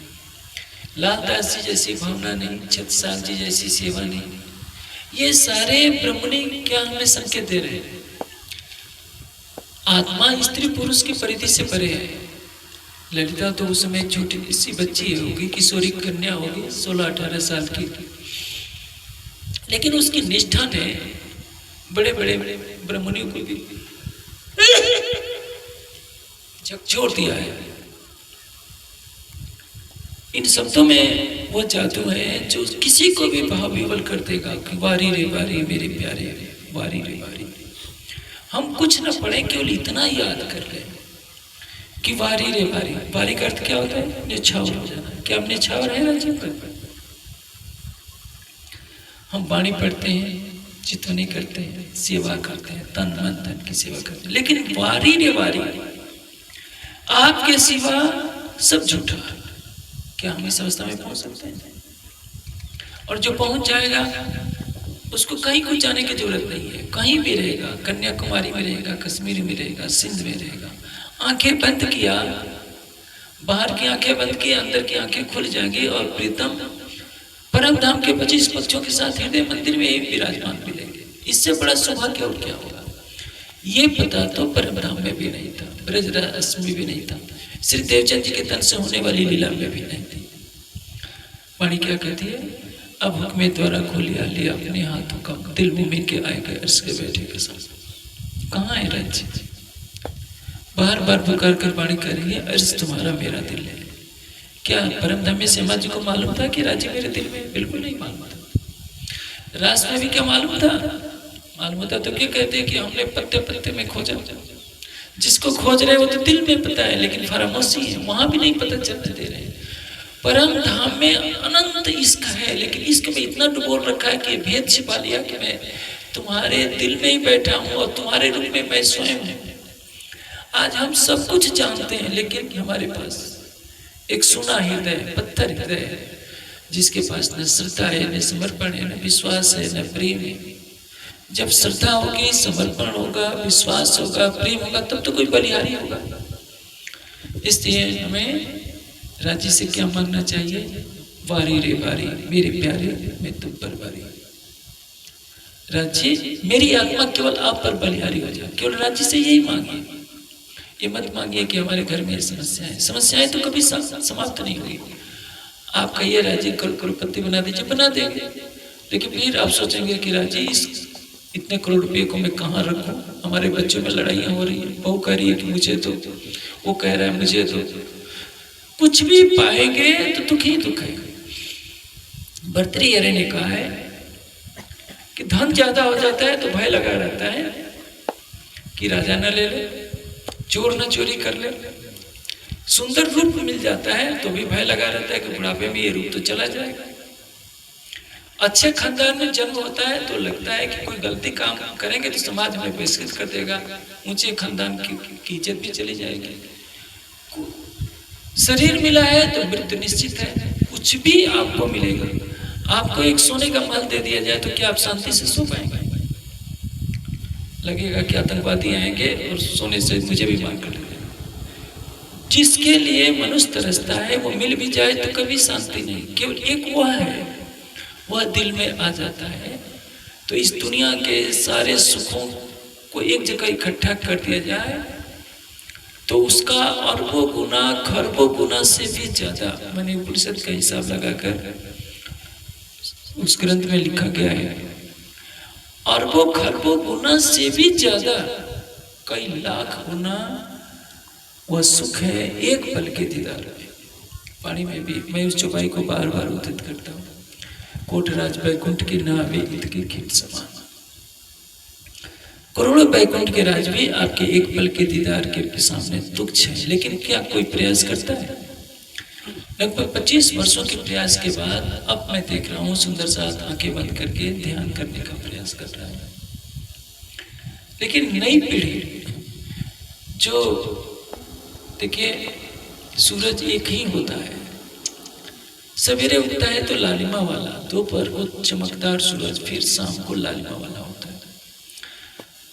लालदास जी जैसी भावना नहीं, छत्रसाल जी जैसी सेवा नहीं। ये सारे ब्रह्मणी क्या हमें संकेत दे रहे हैं? आत्मा स्त्री पुरुष की परिधि से परे है। ललिता तो उस समय छोटी सी बच्ची होगी, किशोरी कन्या होगी, 16-18 साल की, लेकिन उसकी निष्ठा ने बड़े बड़े ब्रह्मणियों को भी झकझोर दिया है। इन शब्दों में वो जादू है जो किसी को भी भाव विवल कर देगा कि वारी रे वारी मेरे प्यारे, वारी रे वारी। हम कुछ न पढ़े, केवल इतना याद कर ले कि वारी रे वारी। वारी का अर्थ क्या होता है? न्यौछावर हो जाना। क्या हम न्यौछावर है राज्य पर? हम वाणी पढ़ते हैं, चितवनी करते हैं, सेवा करते हैं, तन मन धन की सेवा करते हैं, लेकिन वारी रे वारी आपके सिवा सब झूठा। क्या हम इस अवस्था में पहुंच सकते हैं? और जो पहुंच जाएगा उसको कहीं कुछ जाने की जरूरत नहीं है, कहीं भी रहेगा, कन्याकुमारी में रहेगा, कश्मीर में रहेगा, सिंध में रहेगा, आंखें बंद किया, बाहर की आंखें बंद की, अंदर की आंखें खुल जाएंगी और प्रीतम परम धाम के 25 पक्षों के साथ हृदय मंदिर में ही विराजमान मिलेंगे। इससे बड़ा सौभाग्य और क्या होगा? ये पता तो परम धाम में भी नहीं था, ब्रजरास में भी नहीं था, श्री देवचंद जी के तन से होने वाली लीला में भी नहीं थी। वाणी क्या कहती है? अब हुक्मे द्वारा खोलिया लिया अपने हाथों का, दिल भूमि के आए गए अर्श के बैठे के साथ। कहाँ है राज्य? बार बार पुकार कर वाणी कर रही है, अर्श तुम्हारा मेरा दिल है। क्या परम धाम में श्यामा जी को मालूम था कि राज्य मेरे दिल में? बिल्कुल नहीं मालूम था। रास में भी क्या मालूम था? मालूम होता तो क्या कहते हैं कि हमने पत्ते पत्ते में खोजा। जिसको खोज रहे वो तो दिल में पता है, लेकिन फरामोशी है, वहां भी नहीं पता चलने दे रहे। परम धाम में अनंत इश्क है, लेकिन इश्क में इतना डुबो रखा है कि भेद छिपा लिया कि मैं तुम्हारे दिल में ही बैठा हूं और तुम्हारे रूप में मैं स्वयं हूं। आज हम सब कुछ जानते हैं, लेकिन हमारे पास एक सुना हृदय, पत्थर हृदय है, जिसके पास न श्रद्धा है, न समर्पण है, न विश्वास है, न प्रेम है। जब श्रद्धा होगी, समर्पण होगा, विश्वास होगा, प्रेम होगा, तब तो कोई बलिहारी होगा। इसलिए हमें राज्य से क्या मांगना चाहिए? वारी रे वारी मेरे प्यारे मैं तुम पर वारी। राज्य मेरी आत्मा केवल आप पर बलिहारी हो जाए, केवल राज्य से यही मांगिए। ये मत मांगिए कि हमारे घर में समस्याएं, समस्याएं तो कभी समाप्त नहीं हुई। आप कहिए राज्य करोड़पति बना दीजिए, बना देंगे, लेकिन फिर आप सोचेंगे कि राज्य इस इतने करोड़ रुपये को मैं कहाँ रखूं? हमारे बच्चों में लड़ाइयाँ हो रही है, बहू कह रही है कि मुझे तो, वो कह रहा है मुझे तो। कुछ भी पाएंगे तो दुख ही दुख है। भर्तृहरि ने कहा है कि धन ज्यादा हो जाता है तो भय लगा रहता है कि राजा न ले ले, चोर न चोरी कर ले। सुंदर रूप मिल जाता है तो भी भय लगा रहता है कि बुढ़ापे में ये रूप तो चला जाएगा। अच्छे खानदान में जन्म होता है तो लगता है कि कोई गलती काम करेंगे तो समाज में बहिष्कृत कर देगा, ऊंचे खानदान की इज्जत भी चली जाएगी। शरीर मिला है तो मृत्यु निश्चित है। कुछ भी आपको मिलेगा, आपको एक सोने का महल दे दिया जाए तो क्या आप शांति से सो पाएंगे? लगेगा कि आतंकवादी आएंगे और सोने से मुझे भी मार कर लेंगे। जिसके लिए मनुष्य तरसता है वो मिल भी जाए तो कभी शांति नहीं। केवल एक वह है, वह दिल में आ जाता है तो इस दुनिया के सारे सुखों को एक जगह इकट्ठा कर दिया जाए तो उसका अरबों गुना खरबों गुना से भी ज्यादा, मैंने उपनिषद का हिसाब लगाकर उस ग्रंथ में लिखा गया है, अरबों खरबों गुना से भी ज्यादा, कई लाख गुना वह सुख है एक पल के दीदार में। पानी में भी मैं उस चौपाई को बार बार उद्धृत करता हूँ, कोटराज बैकुंठ की नावे इत की खींच समान। करोड़ों बैकुंठ के राज भी आपके एक पल के दीदार के सामने तुच्छ है, लेकिन क्या कोई प्रयास करता है? लगभग 25 वर्षों के प्रयास के बाद अब मैं देख रहा हूँ सुंदर साथ आंखें बंद करके ध्यान करने का प्रयास कर रहा है। लेकिन नई पीढ़ी जो, देखिए सूरज एक ही होता है, सवेरे उगता है तो लालिमा वाला, दोपहर को चमकदार सूरज, फिर शाम को लालिमा वाला होता है।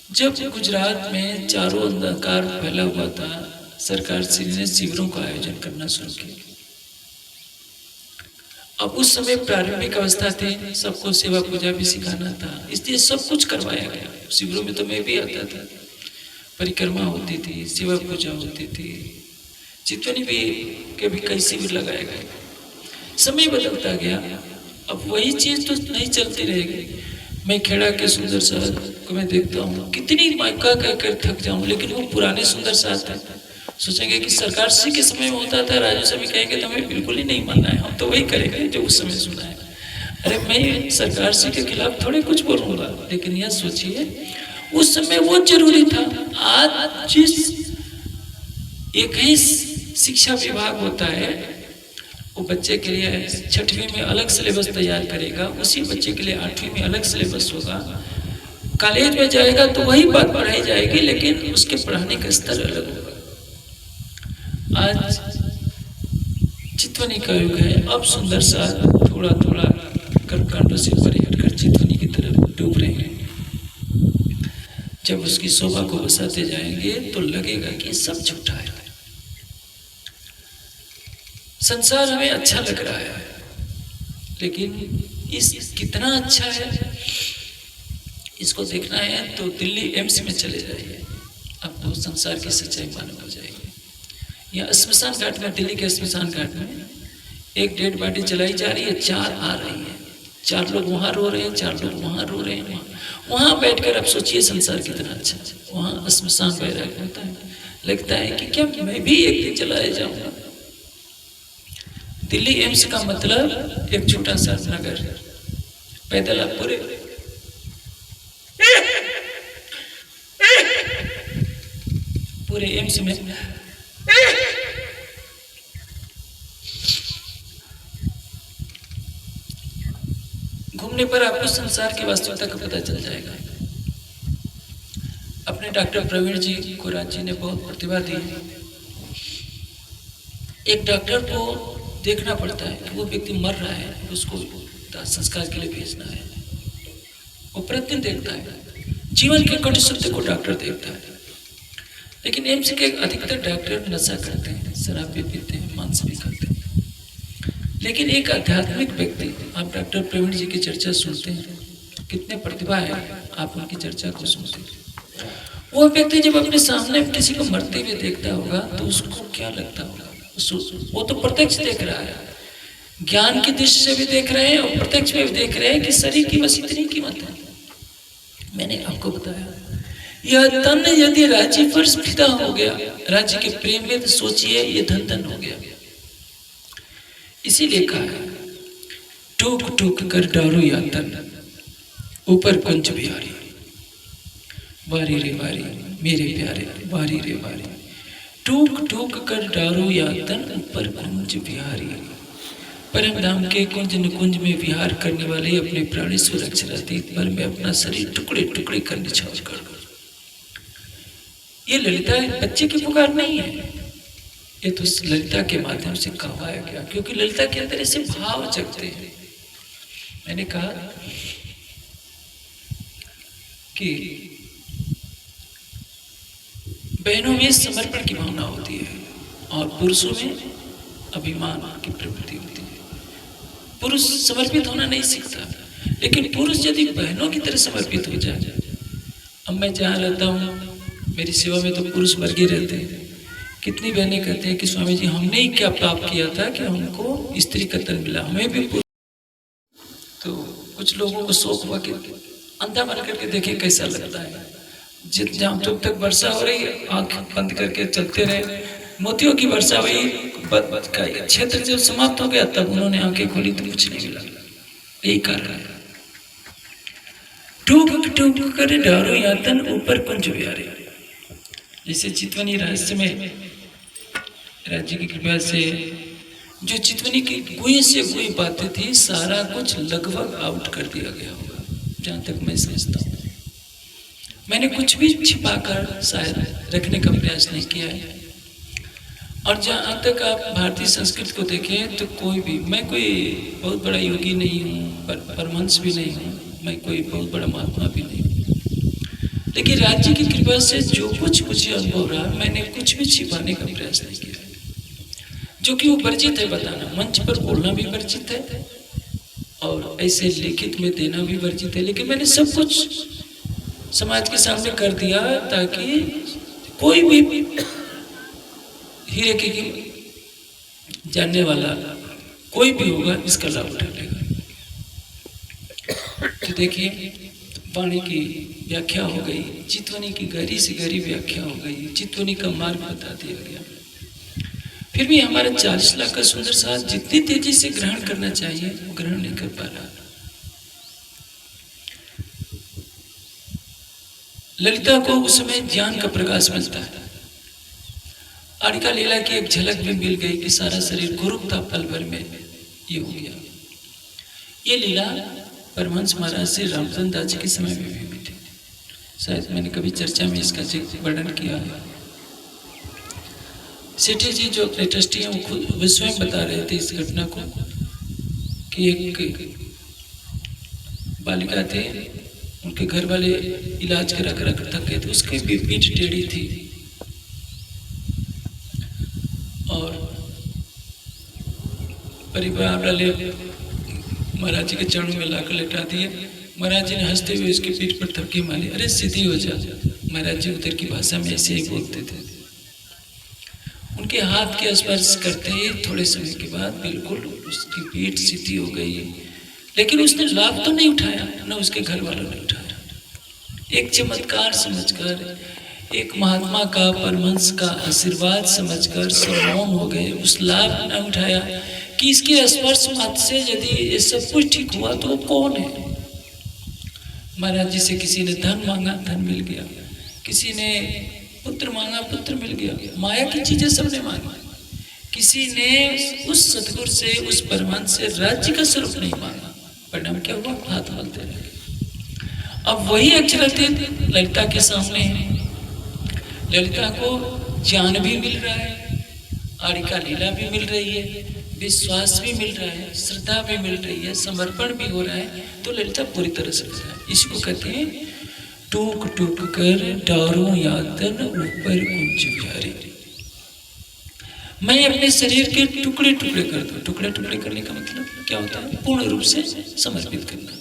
जब गुजरात में चारों अंधकार फैला हुआ था, सरकार श्री ने शिविरों का आयोजन करना शुरू किया। अब उस समय प्रारंभिक अवस्था थी, सबको सेवा पूजा भी सिखाना था, इसलिए सब कुछ करवाया गया। शिविरों में तो मैं भी आता था, परिक्रमा होती थी, सेवा पूजा होती थी, चितवनी भी के भी कई शिविर लगाए गए। समय बदलता गया, अब वही चीज तो नहीं चलती रहेगी। मैं खेड़ा के सुंदर साथ को मैं देखता हूँ, कितनी मायका कहकर थक जाऊं, लेकिन वो पुराने सुंदर साथ है। सोचेंगे कि सरकार श्री के समय में होता था, राजू सभी कहेंगे तो हमें बिल्कुल ही नहीं मानना है, हम तो वही करेंगे जो उस समय सुना है। अरे मैं सरकार श्री के खिलाफ थोड़े कुछ बोलूंगा, लेकिन यह सोचिए उस समय वो जरूरी था। आज जिस एक ही शिक्षा विभाग होता है, वो बच्चे के लिए 6वीं में अलग सिलेबस तैयार करेगा, उसी बच्चे के लिए 8वीं में अलग सिलेबस होगा। कॉलेज में जाएगा तो वही बात पढ़ाई जाएगी, लेकिन उसके पढ़ाने का स्तर अलग होगा। आज चितवनी का युग है, अब सुंदर सा थोड़ा थोड़ा कर्मकांडों से परे हटकर चितवनी की तरफ डूब रहे हैं। जब उसकी शोभा को बसाते जाएंगे तो लगेगा कि सब झूठा है। संसार हमें अच्छा लग रहा है, लेकिन इस कितना अच्छा है इसको देखना है तो दिल्ली एम्स में चले जाइए, आपको संसार की सच्चाई मालूम हो जाएगी। यहाँ स्मशान घाट में, दिल्ली के स्मशान घाट में एक डेड बॉडी जलाई जा रही है, 4 आ रही है, 4 लोग वहाँ रो रहे हैं, 4 लोग वहाँ रो रहे हैं। वहाँ बैठकर आप सोचिए संसार कितना अच्छा है। वहाँ स्मशान वैराग होता है, लगता है कि क्या मैं भी एक दिन जलाया जाऊंगा। दिल्ली एम्स का मतलब एक छोटा सा नगर, पैदल आप पूरे एम्स में घूमने पर आपको संसार की वास्तविकता का पता चल जाएगा। अपने डॉक्टर प्रवीण जी कोराज जी ने बहुत प्रतिभा दी। एक डॉक्टर को देखना पड़ता है कि वो व्यक्ति मर रहा है, उसको संस्कार के लिए भेजना है। वो प्रतिदिन देखता है, जीवन के कटु सत्य को डॉक्टर देखता है। लेकिन एम्स के अधिकतर डॉक्टर नशा करते हैं, शराब भी पीते हैं, मांस भी खाते हैं। लेकिन एक आध्यात्मिक व्यक्ति, आप डॉक्टर प्रवीण जी की चर्चा सुनते हैं, कितने प्रतिभा है, आप उनकी चर्चा को सुनते हैं। वो व्यक्ति जब अपने सामने किसी को मरते हुए देखता होगा तो उसको क्या लगता होगा? वो तो प्रत्यक्ष देख रहा है, ज्ञान की दृष्टि से भी देख रहे हैं और प्रत्यक्ष में भी देख रहे हैं कि शरीर की बस इतनी कीमत है। मैंने आपको बताया, यह तन यदि राज्य पर फिदा हो गया, राज्य के प्रेम में, तो सोचिए ये धन धन हो गया। इसीलिए कहा है, टूक टूक कर डारो या तन, ऊपर कुंज बिहारी, वारी रे वारी मेरे प्यारे, वारी रे वारी, टूक टूक कर डारो या तन, ऊपर कुंज बिहारी। परम धाम के कुंज निकुंज में विहार करने वाले अपने प्राणी सुरक्षित पर में अपना शरीर टुकड़े टुकड़े कर निछावर कर। ये ललिता बच्चे की पुकार नहीं है, ये तो ललिता के माध्यम से कहवाया गया, क्योंकि ललिता के अंदर ऐसे भाव जगते हैं। मैंने कहा कि बहनों में समर्पण की भावना होती है और पुरुषों में अभिमान की प्रवृत्ति होती है। पुरुष समर्पित होना नहीं सीखता, लेकिन पुरुष यदि बहनों की तरह समर्पित हो जाए। अब मैं जहाँ रहता हूँ, मेरी सेवा में तो पुरुष वर्ग ही रहते हैं। कितनी बहनें कहते हैं कि स्वामी जी हमने ही क्या पाप किया था कि हमको स्त्री का तन मिला, हमें भी। तो कुछ लोगों को शौक हुआ कि अंधा बन करके देखें कैसा लगता है। जब तक वर्षा हो रही है आंख बंद करके चलते रहे, मोतियों की वर्षा हुई, क्षेत्र जब समाप्त हो गया तब उन्होंने आंखें खोली तो कुछ नहीं मिला। यही कारण है, टूक टूक कर डारो यातन, ऊपर कुंज बिहारी। जैसे चितवनी रहस्य में राज्य की कृपा से जो चितवनी की गुई से गुई बातें थी, सारा कुछ लगभग आउट कर दिया गया होगा, जहाँ तक मैं समझता हूँ। मैंने कुछ भी छिपाकर शायद रखने का प्रयास नहीं किया है। और जहाँ तक आप भारतीय संस्कृति को देखें तो कोई भी, मैं कोई बहुत बड़ा योगी नहीं हूँ, परमहंस भी नहीं हूँ, मैं कोई बहुत बड़ा महात्मा भी नहीं हूँ, लेकिन राज्य की कृपा से जो कुछ मुझे अनुभव रहा, मैंने कुछ भी छिपाने का प्रयास नहीं किया, जो कि वो वर्जित है बताना। मंच पर बोलना भी वर्जित है और ऐसे लिखित में देना भी वर्जित है, लेकिन मैंने सब कुछ समाज के सामने कर दिया ताकि कोई भी हीरे की जानने वाला कोई भी होगा इसका लाभ उठा लेगा। तो देखिए, वाणी की व्याख्या हो गई, चितवनी की गहरी से गहरी व्याख्या हो गई, चितवनी का मार्ग बता दिया गया। फिर भी हमारा 40 लाख का सुंदर साथ जितनी तेजी से ग्रहण करना चाहिए वो ग्रहण नहीं कर पा रहा। ललिता को उस समय ज्ञान का प्रकाश मिलता है। आड़िका लीला की एक झलक भी मिल गई कि सारा शरीर गुरुप था, पल भर में ये हो गया। ये लीला परमहंस महाराज श्री रामचंद्र दास जी के समय में भी हुई थी। शायद मैंने कभी चर्चा में इसका वर्णन किया है। सेठी जी जो अपने ट्रस्टी हैं वो स्वयं बता रहे थे इस घटना को कि एक बालिका थे, उनके घर वाले इलाज करा करा कर थक गए थे, उसकी भी पीठ टेढ़ी थी और परिवार वाले महाराज जी के चरणों में लाकर लेटा दिए। महाराज जी ने हंसते हुए उसकी पीठ पर थपकी मारी, अरे सीधी हो जा। महाराज जी उधर की भाषा में ऐसे ही बोलते थे। उनके हाथ के स्पर्श करते ही थोड़े समय के बाद बिल्कुल उसकी पीठ सीधी हो गई, लेकिन उसने लाभ तो नहीं उठाया, न उसके घर वालों ने उठाया। एक चमत्कार समझकर, एक महात्मा का परमहंस का आशीर्वाद समझकर सब मौन हो गए, उस लाभ न उठाया कि इसके स्पर्श मात्र से यदि ये सब कुछ ठीक हुआ तो वो कौन है। महाराज जी से किसी ने धन मांगा, धन मिल गया, किसी ने पुत्र मांगा, पुत्र मिल गया, माया की चीजें सबने मांगी। किसी ने उस सतगुरु से, उस परमहंस से राज्य का स्वरूप नहीं मांगा, परिणाम क्या हुआ, हाथ मलते रहे। अब वही अक्षरातीत ललिता के सामने है। ललिता को ज्ञान भी मिल रहा है, आड़िका लीला भी मिल रही है, विश्वास भी मिल रहा है, श्रद्धा भी मिल रही है, समर्पण भी हो रहा है, तो ललिता पूरी तरह से इसको कहते हैं टूक टूक कर डारों यातन ऊपर कुंज बिहारी। मैं अपने शरीर के टुकड़े टुकड़े कर दूं। टुकड़े टुकड़े करने का मतलब क्या होता है, पूर्ण रूप से समर्पित करना।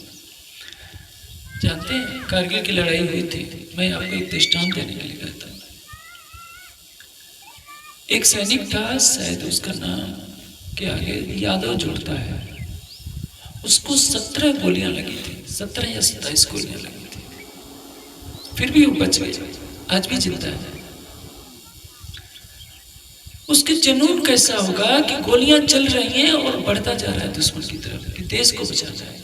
जानते हैं कारगिल की लड़ाई हुई थी, मैं आपको एक दृष्टांत देने के लिए कहता हूँ। एक सैनिक था, शायद उसका नाम के आगे यादव जुड़ता है, उसको 17 गोलियां लगी थी, 17 या 27 गोलियां लगी थी, फिर भी वो बच गया, आज भी जिंदा है। उसके जुनून कैसा होगा कि गोलियां चल रही हैं और बढ़ता जा रहा है दुश्मन की तरफ कि देश को बचाना है।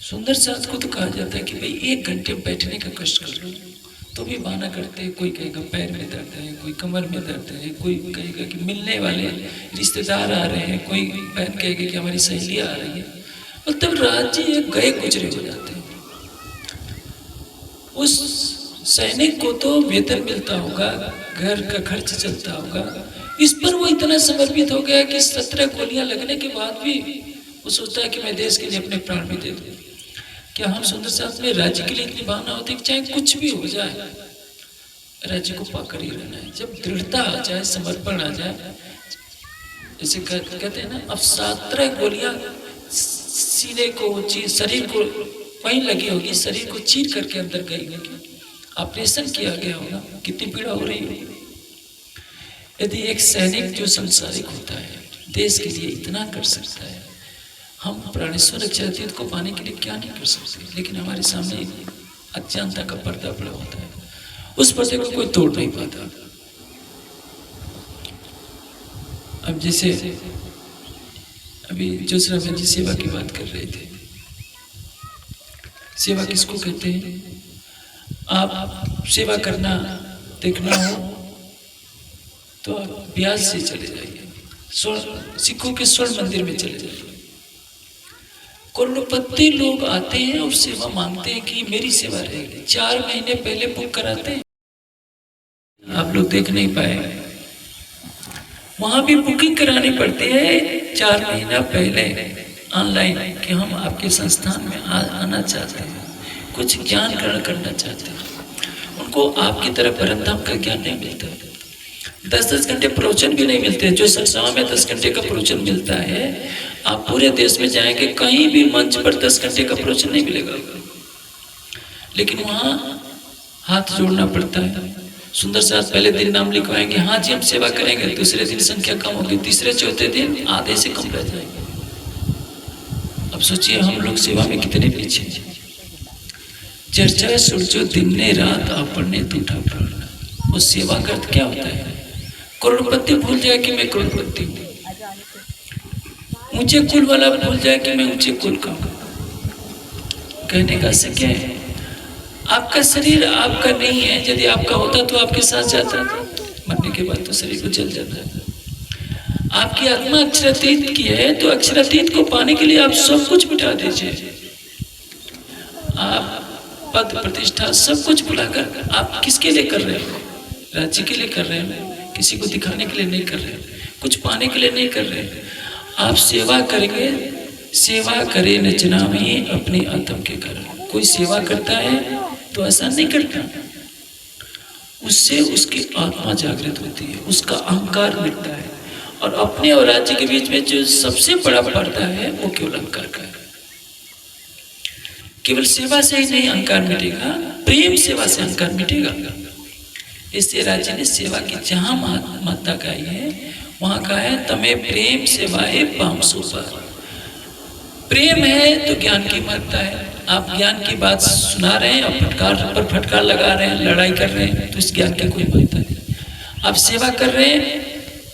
सुंदर साथ को तो कहा जाता है कि भाई 1 घंटे बैठने का कष्ट कर लो, तो भी बहाना करते हैं। कोई कहेगा पैर में दर्द है, कोई कमर में दर्द है, कोई कहेगा कि मिलने वाले रिश्तेदार आ रहे हैं, कोई बहन कहेगी कि हमारी सहेलियां आ रही है, और तब राज्य गए गुजरे हो जाते हैं। उस सैनिक को तो वेतन मिलता होगा, घर का खर्च चलता होगा, इस पर वो इतना समर्पित हो गया कि 17 गोलियां लगने के बाद भी वो सोचता है कि मैं देश के लिए अपने प्राण भी दे दूं। क्या हम सुंदर साथ में राज्य के लिए इतनी भावना होती है कि चाहे कुछ भी हो जाए राज्य को पाकर ही रहना है। जब दृढ़ता आ जाए, समर्पण आ जाए, जैसे कहते हैं ना, अब 17 गोलियां सीने को, शरीर को वहीं लगी होगी, शरीर को चीर करके अंदर गई होगी, ऑपरेशन किया गया होगा, कितनी पीड़ा हो रही होगी। यदि एक सैनिक जो संसारिक होता है, देश के लिए इतना कर सकता है, हम प्राणेश्वर अक्षरातीत को पाने के लिए क्या नहीं कर सकते। लेकिन हमारे सामने अज्ञानता का पर्दा पड़ा होता है, उस पर्दे को कोई तोड़ नहीं पाता। अब जैसे अभी जोशरा बहन जी सेवा की बात कर रहे थे, सेवा किसको कहते हैं? आप सेवा करना देखना हो तो आप ब्याज से चले जाइए, सिखों के स्वर्ण मंदिर में चले जाइए। करोड़पति लोग आते हैं और सेवा मांगते हैं कि मेरी सेवा रहेगी, 4 महीने पहले बुक कराते हैं। आप लोग देख नहीं पाए, वहां भी बुकिंग करानी पड़ती है 4 महीना पहले ऑनलाइन कि हम आपके संस्थान में आना चाहते हैं, कुछ ज्ञान ग्रहण करना चाहते हैं। उनको आपकी तरह परमधाम का ज्ञान नहीं मिलता है। 10-10 घंटे प्रवचन भी नहीं मिलते हैं। जो सरसावा में 10 घंटे का प्रवचन मिलता है, आप पूरे देश में जाएंगे कहीं भी मंच पर 10 घंटे का प्रवचन नहीं मिलेगा। लेकिन वहाँ हाथ जोड़ना पड़ता है। सुंदर साथ पहले दिन नाम लिखवाएंगे, हाँ जी हम सेवा करेंगे, दूसरे दिन संख्या कम होगी, तीसरे चौथे दिन आधे से कम रह जाएंगे। अब सोचिए हम लोग सेवा में कितने पीछे हैं। चर्चा सुरजो दिन ने रात आपने टूटा प्राण, वो सेवा का अर्थ क्या होता है? करोड़पति भूल जाए कि मैं करोड़पति हूँ, ऊंचे कुल वाला भूल जाए कि मैं ऊंचे कुल का हूँ। कहने का से क्या है? आपका शरीर आपका नहीं है, यदि आपका होता तो आपके साथ जाता, मरने के बाद तो शरीर को जल जाता है। आपकी आत्मा अक्षरातीत की है, तो अक्षरातीत को पाने के लिए आप सब कुछ मिटा दीजिए। आप पद प्रतिष्ठा सब कुछ भुलाकर आप किसके लिए कर रहे हो? राज्य के लिए कर रहे हो, किसी को दिखाने के लिए नहीं कर रहे, कुछ पाने के लिए नहीं कर रहे। आप सेवा करेंगे, सेवा करे नचना में अपने आत्म के कारण। कोई सेवा करता है तो ऐसा नहीं करता, उससे उसकी आत्मा जागृत होती है, उसका अहंकार मिटता है। और अपने और राज्य के बीच में जो सबसे बड़ा पर्दा है वो केवल अहंकार का है। केवल सेवा से ही नहीं अहंकार मिटेगा, प्रेम सेवा से अहंकार मिटेगा। इससे राज्य ने सेवा की जहां महत्ता गाई है वहां कहा है तमे प्रेम सेवाए पाम सुपर। प्रेम है तो ज्ञान की महत्ता है। आप ज्ञान की बात सुना रहे हैं और फटकार पर फटकार लगा रहे हैं, लड़ाई कर रहे हैं, तो इस ज्ञान की कोई महत्ता नहीं। आप सेवा कर रहे हैं,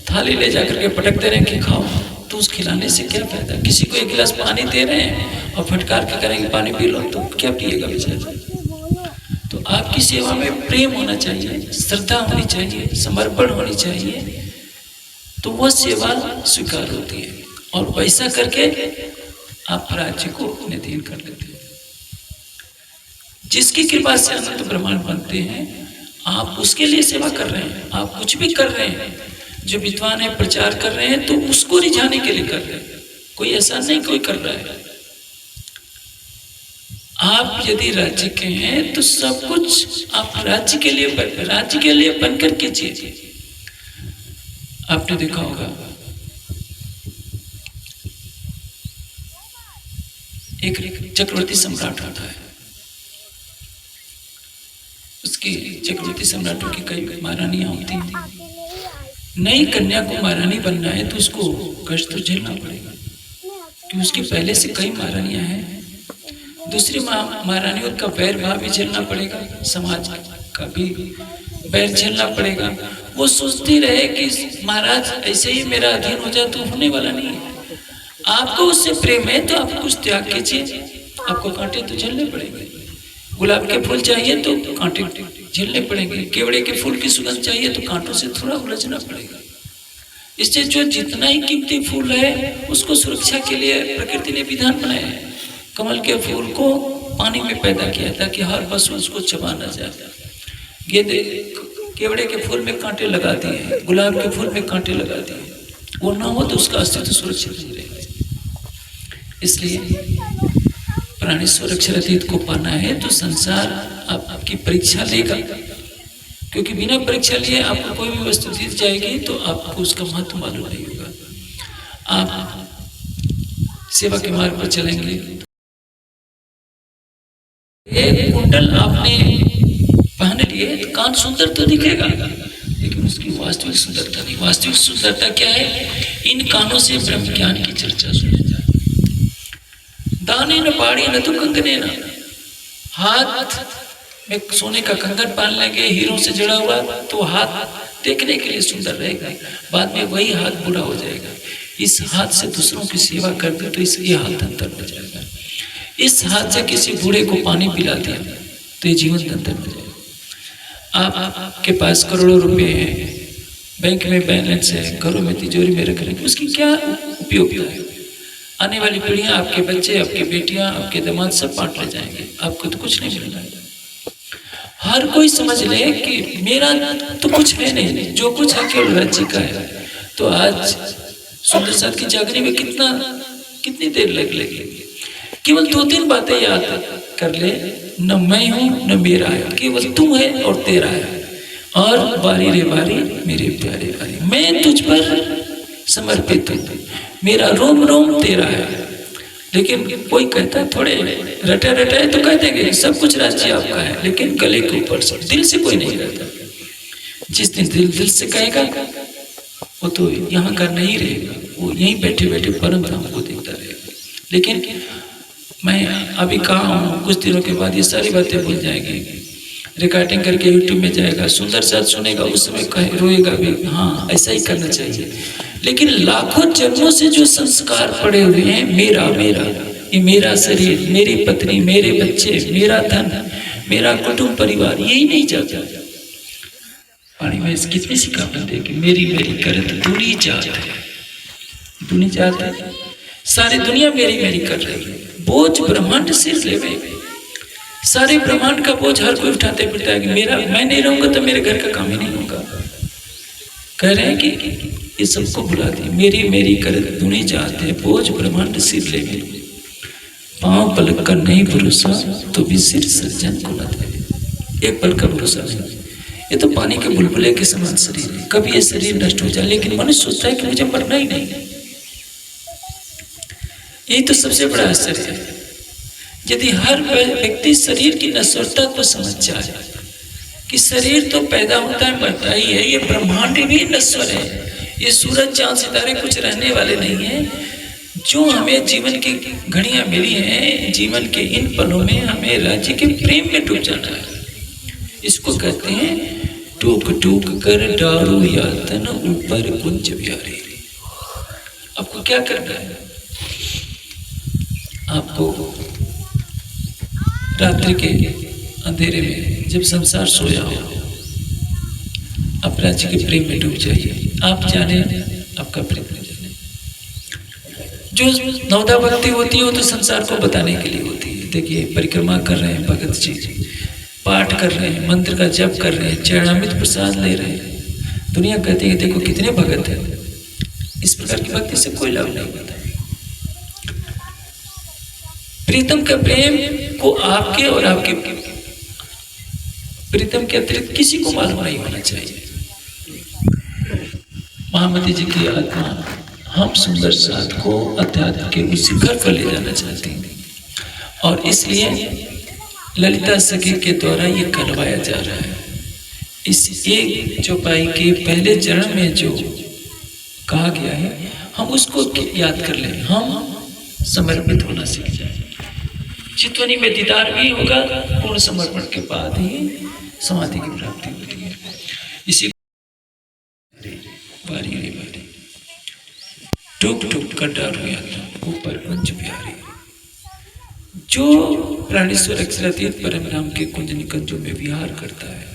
थाली ले जाकर के पटकते रहे कि खाओ, तो उस खिलाने से क्या फायदा? किसी को एक गिलास पानी दे रहे हैं और फटकार के करेंगे पानी पी लो, तो क्या पिएगा बेचारा? तो आपकी सेवा में प्रेम होना चाहिए, श्रद्धा होनी चाहिए, समर्पण होनी चाहिए, तो वह सेवा स्वीकार होती है। और वैसा करके आप राज्य को अपने अधीन कर लेते हैं। जिसकी कृपा से अनंत ब्रह्मांड बनते हैं, आप उसके लिए सेवा कर रहे हैं। आप कुछ भी कर रहे हैं, जो विद्वान है प्रचार कर रहे हैं, तो उसको रिझाने के लिए कर रहे हैं। कोई ऐसा नहीं कोई कर रहा है। आप यदि राज्य के हैं तो सब कुछ आप राज्य के लिए बनकर कीजिए। आपने देखा होगा एक चक्रवर्ती सम्राट होता है, उसकी चक्रवर्ती सम्राटों की कई महारानियां होती हैं। नई कन्या को महारानी बनना है तो उसको कष्ट तो झेलना पड़ेगा, क्योंकि उसकी पहले से कई महारानियां हैं। दूसरी महारानियों का बैर भाव भी झेलना पड़ेगा, समाज का भी बैर झेलना पड़ेगा। वो सोचती रहे कि महाराज ऐसे ही मेरा अधीन हो जाए तो होने वाला नहीं है। आपको उससे प्रेम है तो आप कुछ त्याग कीजिए, आपको कांटे तो झेलने पड़ेंगे। गुलाब के फूल चाहिए तो कांटे झेलने पड़ेंगे, केवड़े के फूल की सुगंध चाहिए तो कांटों से थोड़ा उलझना पड़ेगा। इससे जो जितना ही कीमती फूल है उसको सुरक्षा के लिए प्रकृति ने विधान बनाया है। कमल के फूल को पानी में पैदा किया ताकि हर पशु उसको चबा न जाए। गेंदे केवड़े के फूल में कांटे लगा दिए, गुलाब के फूल में कांटे लगा दिए, वो ना हो तो उसका अस्तित्व सुरक्षित नहीं रहेगा। इसलिए प्राणी सुरक्षा अतीत को पाना है तो संसार आपकी परीक्षा लेगा, क्योंकि बिना परीक्षा लिए आपको कोई भी वस्तु दी जाएगी तो आपको उसका महत्व मालूम नहीं होगा। आप सेवा के मार्ग पर चलेंगे, एक कुंडल आपने पहन लिए तो कान सुंदर तो दिखेगा, लेकिन उसकी वास्तविक सुंदरता नहीं। वास्तविक सुंदरता क्या है? इन कानों से ब्रह्म ज्ञान की चर्चा सुनी जाए। दाने न बाड़ी न तो कंगने न, हाथ में सोने का कंगन पहन लेंगे हीरों से जड़ा हुआ तो हाथ देखने के लिए सुंदर रहेगा, बाद में वही हाथ बुरा हो जाएगा। इस हाथ से दूसरों की सेवा कर दे तो ये हाथ धंधर हो जाएगा। इस हाथ से किसी बूढ़े को पानी पिला दिया तो ये जीवन धंधर हो जाएगा। आपके पास करोड़ों रुपए हैं, बैंक में बैलेंस है, घरों में तिजोरी में रख रहे हैं, उसकी क्या उपयोगिता है? आने वाली पीढ़ियां, आपके बच्चे, आपकी बेटियां, आपके दामाद सब बांट ले जाएंगे, आपको तो कुछ नहीं मिलना है। हर कोई समझ ले कि मेरा तो कुछ है नहीं, जो कुछ है केवल राज्य का है। तो आज सुंदर साथ की जागने में कितनी देर लगेगी? केवल 2-3 बातें याद कर ले, न मैं हूं न मेरा है, केवल तू है और तेरा है। और बारी रे बारी मेरे प्यारे बारी, मैं तुझ पर समर्पित हूँ, मेरा रोम रोम तेरा है। लेकिन कोई कहता है थोड़े रटा है तो कह देंगे सब कुछ राज्य आपका है, लेकिन गले के ऊपर से दिल से कोई नहीं कहता। जिस दिन दिल से कहेगा वो तो यहाँ का नहीं रहेगा, वो यहीं बैठे बैठे परम धाम को देखता रहेगा। लेकिन मैं अभी कहा हूँ, कुछ दिनों के बाद ये सारी बातें भूल जाएंगे। रिकॉर्डिंग करके यूट्यूब में जाएगा, सुंदर साथ सुनेगा, उस समय कहे रोएगा भी, हाँ ऐसा ही करना चाहिए। लेकिन लाखों जन्मों से जो संस्कार पड़े हुए हैं, मेरा मेरा, ये मेरा शरीर, मेरी पत्नी, मेरे बच्चे, मेरा धन, मेरा कुटुंब परिवार, यही नहीं चाहता। पानी में कितनी सिखा बनते कि मेरी मेरी करत दूनी जात है, दूनी जात है, सारी दुनिया मेरी मेरी कर रही है। बोझ ब्रह्मांड सिर ले, सारे ब्रह्मांड का बोझ हर कोई उठाते फिरता है कि मेरा, मैं नहीं रहूंगा तो मेरे घर का काम ही नहीं होगा। कह रहे हैं कि ये सबको भुला दी, मेरी मेरी कर दुनी चाहते हैं, बोझ ब्रह्मांड सिर ले गए, पांव पलक कर नहीं भरोसा तो भी सिर सर्जन को न दे। एक पल का भरोसा नहीं। ये तो पानी के बुलबुले के समान शरीर है, कभी ये शरीर नष्ट हो जाए, लेकिन मनुष्य सोचता है कि मुझे मरना ही नहीं है। यही तो सबसे बड़ा आश्चर्य है। यदि हर व्यक्ति शरीर की नश्वरता को समझ जाए कि शरीर तो पैदा होता है मरता ही है, ये ब्रह्मांड भी नश्वर है, ये सूरज चांद सितारे कुछ रहने वाले नहीं है। जो हमें जीवन की घड़ियां मिली हैं, जीवन के इन पलों में हमें राज्य के प्रेम में डूब जाना है। इसको कहते हैं टूक टूक कर डारू यातन ऊपर कुंज बिहारी। आपको क्या करना है? आपको रात्रि के अंधेरे में जब संसार सोया हो, आप राज्य के प्रेम में डूब जाइए। आप जाने आपका प्रेम न जाने। जो नवदा भक्ति होती है वो तो संसार को बताने के लिए होती है। देखिए, परिक्रमा कर रहे हैं भगत जी, पाठ कर रहे हैं, मंत्र का जप कर रहे हैं, चरणामृत प्रसाद ले रहे हैं। दुनिया कहती है देखो कितने भगत हैं। इस प्रकार की भक्ति से कोई लाभ नहीं होता। प्रीतम का प्रेम को आपके और आपके प्रीतम के अतिरिक्त किसी को मालूम नहीं होना चाहिए। महामती जी की आत्मा हम सुंदर साथ को अध्यात्म के उस शिखर पर ले जाना चाहती हैं, और इसलिए ललिता सखी के द्वारा ये करवाया जा रहा है। इस एक चौपाई के पहले चरण में जो कहा गया है, हम उसको याद कर लें, हम समर्पित होना सीख जाए। चित्तवनी में दीदार भी होगा, पूर्ण समर्पण के बाद ही समाधि की प्राप्ति होती है। इसी बारी रे बारी टूक टूक कर डारू यातन ऊपर कुंज बिहारी। जो प्राणेश्वर अक्षरातीत परम राम के कुंज निकुंजों में विहार करता है,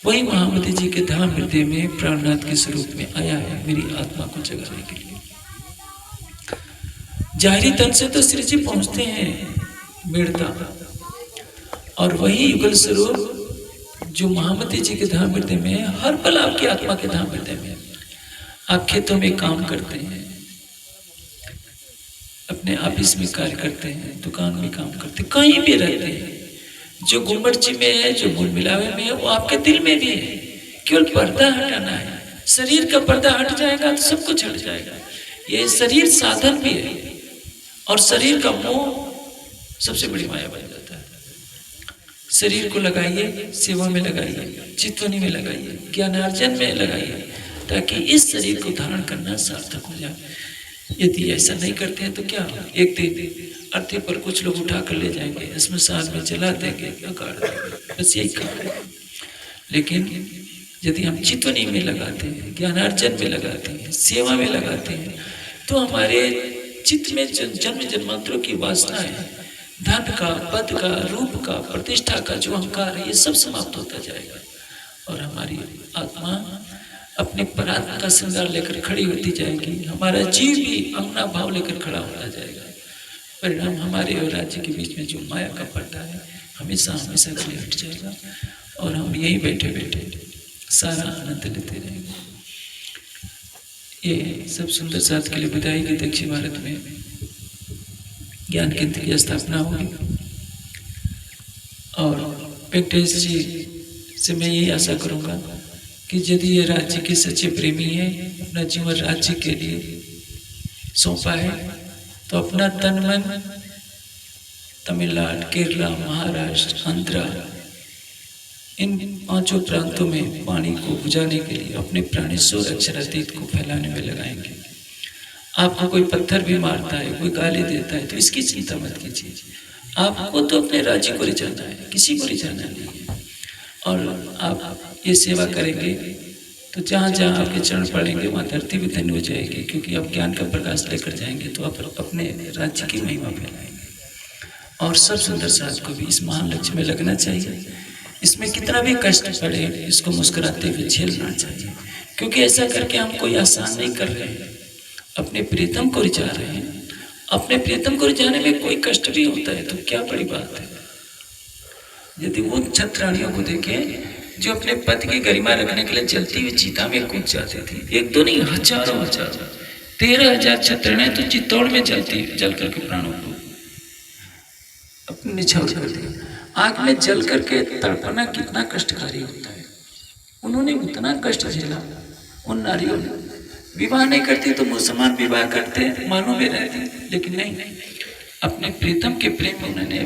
वही महामती जी के धाम हृदय में प्राणनाथ के स्वरूप में आया है, मेरी आत्मा को जगाने के लिए। जाहिरी तन से तो श्री जी पहुंचते हैं मेड़ता, और वही युगल स्वरूप जो महामती जी के धाम हृदय में है, हर पल आपकी आत्मा के धाम हृदय में। आप खेतों में काम करते हैं, अपने ऑफिस में कार्य करते हैं, दुकान में काम करते हैं, कहीं भी रहते हैं। जो गुम्बड़ची में है, जो मूल मिलावे में है, वो आपके दिल में भी है। केवल पर्दा हटाना है। शरीर का पर्दा हट जाएगा तो सब कुछ हट जाएगा। ये शरीर साधन भी है, और शरीर का मोह सबसे बड़ी माया बन जाता है। शरीर को लगाइए, सेवा में लगाइए, चित्तवनी में लगाइए, ज्ञानार्जन में लगाइए, ताकि इस शरीर को धारण करना सार्थक हो जाए। यदि ऐसा नहीं करते हैं तो क्या, एक दिन अर्थी पर कुछ लोग उठा कर ले जाएंगे, स्मशान में जला देंगे, गाड़ देंगे, बस यही काम है। लेकिन यदि हम चित्तवनी में लगाते हैं, ज्ञानार्जन में लगाते हैं, सेवा में लगाते हैं, तो हमारे चित्त में जन्म जन्मांतरों की वासना है, धन का, पद का, रूप का, प्रतिष्ठा का जो अहंकार है, ये सब समाप्त होता जाएगा, और हमारी आत्मा अपने परात्मा का श्रृंगार लेकर खड़ी होती जाएगी। हमारा जीव भी अपना भाव लेकर खड़ा होता जाएगा। परिणाम हमारे और राज्य के बीच में जो माया का पर्दा है, हमेशा हमेशा के लिए हट जाएगा, और हम यहीं बैठे बैठे सारा आनंद लेते रहेंगे। ये सब सुंदर साथ के लिए बधाई कि दक्षिण भारत में ज्ञान केंद्र की स्थापना होगी, और वेंकटेश जी से मैं यही आशा करूँगा कि यदि ये राज्य के सच्चे प्रेमी हैं, अपना जीवन राज्य के लिए सौंपा है, तो अपना तन मन तमिलनाडु, केरला, महाराष्ट्र, आंध्रा, इन 5 प्रांतों में पानी को बुझाने के लिए अपने प्राणेश्वर अक्षरातीत को फैलाने में लगाएंगे। आपको कोई पत्थर भी मारता है, कोई गाली देता है, तो इसकी चिंता मत कीजिए। आपको तो अपने राज्य को रिझाना है, किसी को रिझाना नहीं है। और आप ये सेवा करेंगे तो जहाँ जहाँ आपके चरण पड़ेंगे वहाँ धरती भी धन्य हो जाएगी, क्योंकि आप ज्ञान का प्रकाश लेकर जाएंगे तो आप अपने राज्य की महिमा फैलाएंगे। और सब सुंदर साथ को भी इस महान लक्ष्य में लगना चाहिए। इसमें कितना भी कष्ट पड़े, इसको मुस्कुराते हुए झेलना चाहिए, क्योंकि ऐसा करके हम कोई आसान नहीं कर रहे हैं, अपने प्रीतम को रिझा रहे हैं। अपने प्रीतम को रिझाने में कोई कष्ट भी होता है तो क्या बड़ी बात है। यदि वो छत्राणियों को देखें जो अपने पति की गरिमा रखने के लिए जलती हुई चिता में कूद जाती थी, एक दो नहीं हजारों 13,000 छत्राणियां तो चित्तौड़ में जलती जल करके प्राणों को अपने निछावर कर दिया। आग में जल करके तड़पना कितना कष्टकारी होता है। उन्होंने उतना कष्ट झेला। उन नारियों ने विवाह नहीं करती तो मुसलमान विवाह करते, मानो में रहते, लेकिन नहीं, अपने प्रीतम के प्रेम में उन्होंने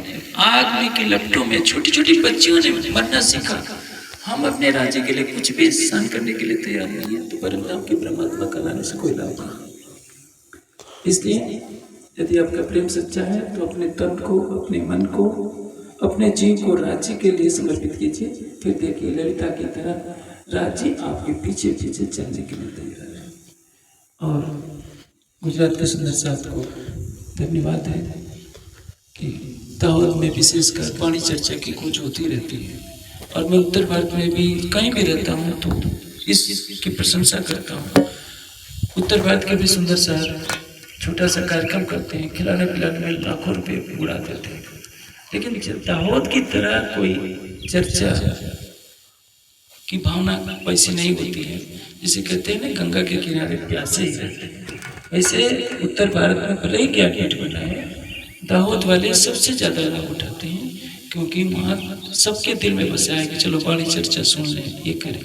आग में की लपटों में छोटी छोटी बच्चियों ने मरना सीखा। हम अपने राज्य के लिए कुछ भी सहन करने के लिए तैयार नहीं है, तो परम धाम की परमात्मा का लाने से कोई लाभ नहीं। इसलिए यदि आपका प्रेम सच्चा है तो अपने तन को, अपने मन को, अपने जीव को राज्य के लिए समर्पित कीजिए। फिर देखिए ललिता की तरह राज्य आपके पीछे पीछे चलने के लिए तैयार है। और गुजरात के सुंदर साहब को धन्यवाद है कि दाहोद में विशेषकर वाणी चर्चा की खोज होती रहती है, और मैं उत्तर भारत में भी कहीं भी रहता हूँ तो इसकी प्रशंसा करता हूँ। उत्तर भारत के भी सुंदर शहर छोटा सा कार्यक्रम करते हैं, खिलाने पिलाने में लाखों रुपए उड़ा देते हैं, लेकिन दाहोद की तरह कोई चर्चा की भावना वैसी नहीं होती है। जिसे कहते हैं ना, गंगा के किनारे प्यासे ही रहते हैं, वैसे उत्तर भारत में भले ही क्या पीठ बना है, दाहोद वाले सबसे ज़्यादा लाभ उठाते हैं, क्योंकि वहाँ सबके दिल में बसा है कि चलो वाणी चर्चा सुन लें, ये करें।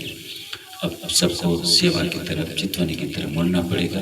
अब सबको सेवा की तरफ, चितवानी की तरफ मुड़ना पड़ेगा।